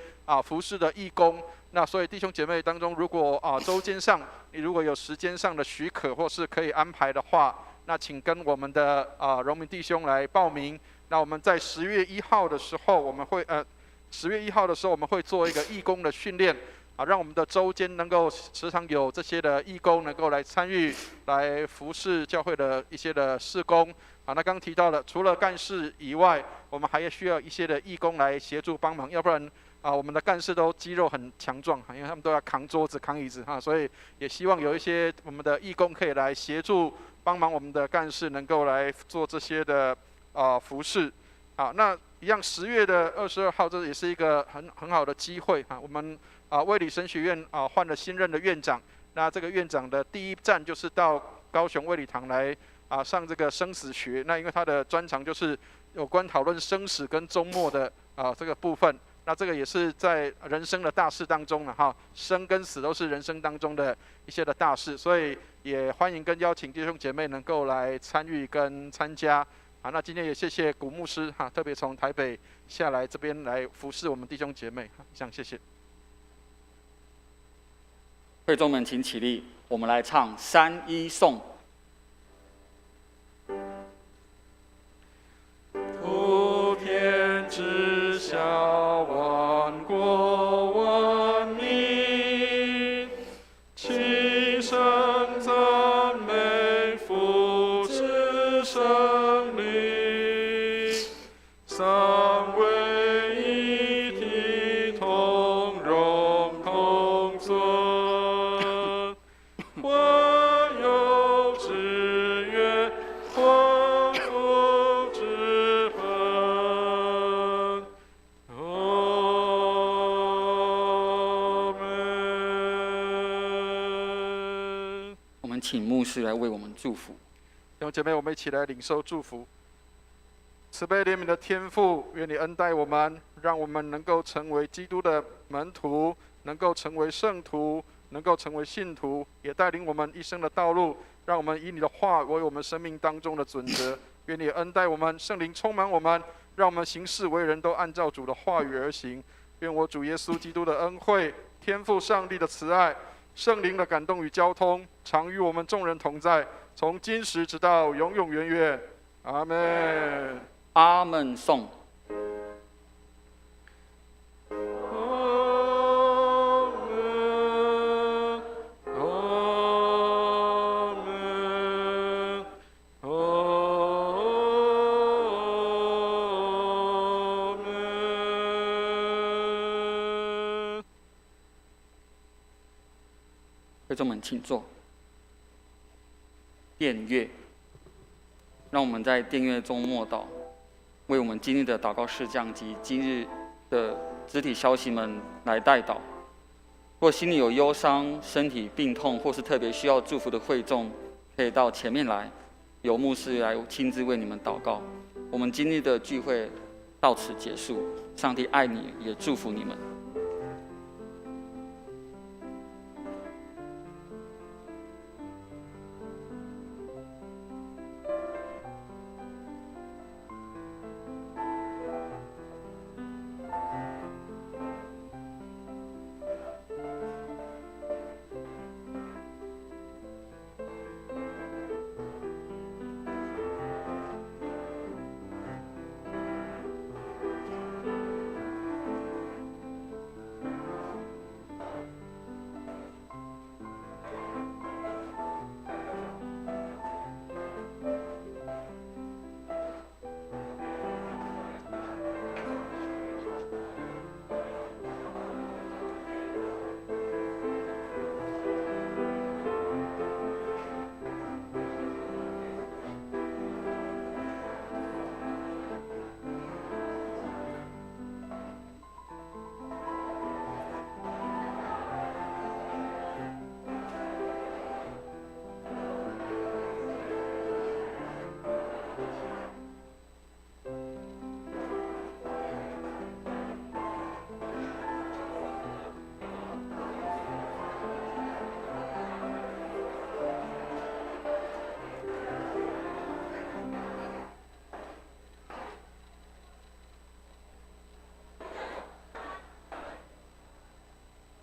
服事的义工。那所以弟兄姐妹当中，如果周间上你如果有时间上的许可或是可以安排的话，那请跟我们的荣民弟兄来报名。那我们在10月1号的时候，我们会做一个义工的训练让我们的周间能够时常有这些的义工能够来参与，来服侍教会的一些的事工那刚提到了，除了干事以外，我们还需要一些的义工来协助帮忙，要不然我们的干事都肌肉很强壮因为他们都要扛桌子扛椅子所以也希望有一些我们的义工可以来协助帮忙我们的干事能够来做这些的服事。好，那一样10月22号，这也是一个很好的机会我们卫理神学院换了新任的院长，那这个院长的第一站就是到高雄卫理堂来上这个生死学。那因为他的专长就是有关讨论生死跟终末的这个部分。那这个也是在人生的大事当中生跟死都是人生当中的一些的大事，所以也欢迎跟邀请弟兄姐妹能够来参与跟参加那今天也谢谢古牧师特别从台北下来这边来服侍我们弟兄姐妹以上谢谢。会众们请起立，我们来唱3-1颂。普天之下万国万民，齐声赞美父子圣灵，三位一体同荣同尊，万有之源，万福之本。阿门。我们请牧师来为我们祝福。弟兄姐妹，我们一起来领受祝福。慈悲怜悯的天父，愿你恩待我们，让我们能够成为基督的门徒，能够成为圣徒，能够成为信徒，也带领我们一生的道路，让我们以你的话为我们生命当中的准则。愿你恩待我们，圣灵充满我们，让我们行事为人都按照主的话语而行。愿我主耶稣基督的恩惠、天父上帝的慈爱、圣灵的感动与交通，常与我们众人同在，从今时直到永永远远。阿们。阿们颂。阿门，阿门，阿门。会众们请坐。殿乐，让我们在殿乐中默祷，为我们今日的祷告事项及今日的肢体消息们来代祷。若心里有忧伤、身体病痛或是特别需要祝福的会众，可以到前面来，由牧师来亲自为你们祷告。我们今日的聚会到此结束，上帝爱你，也祝福你们。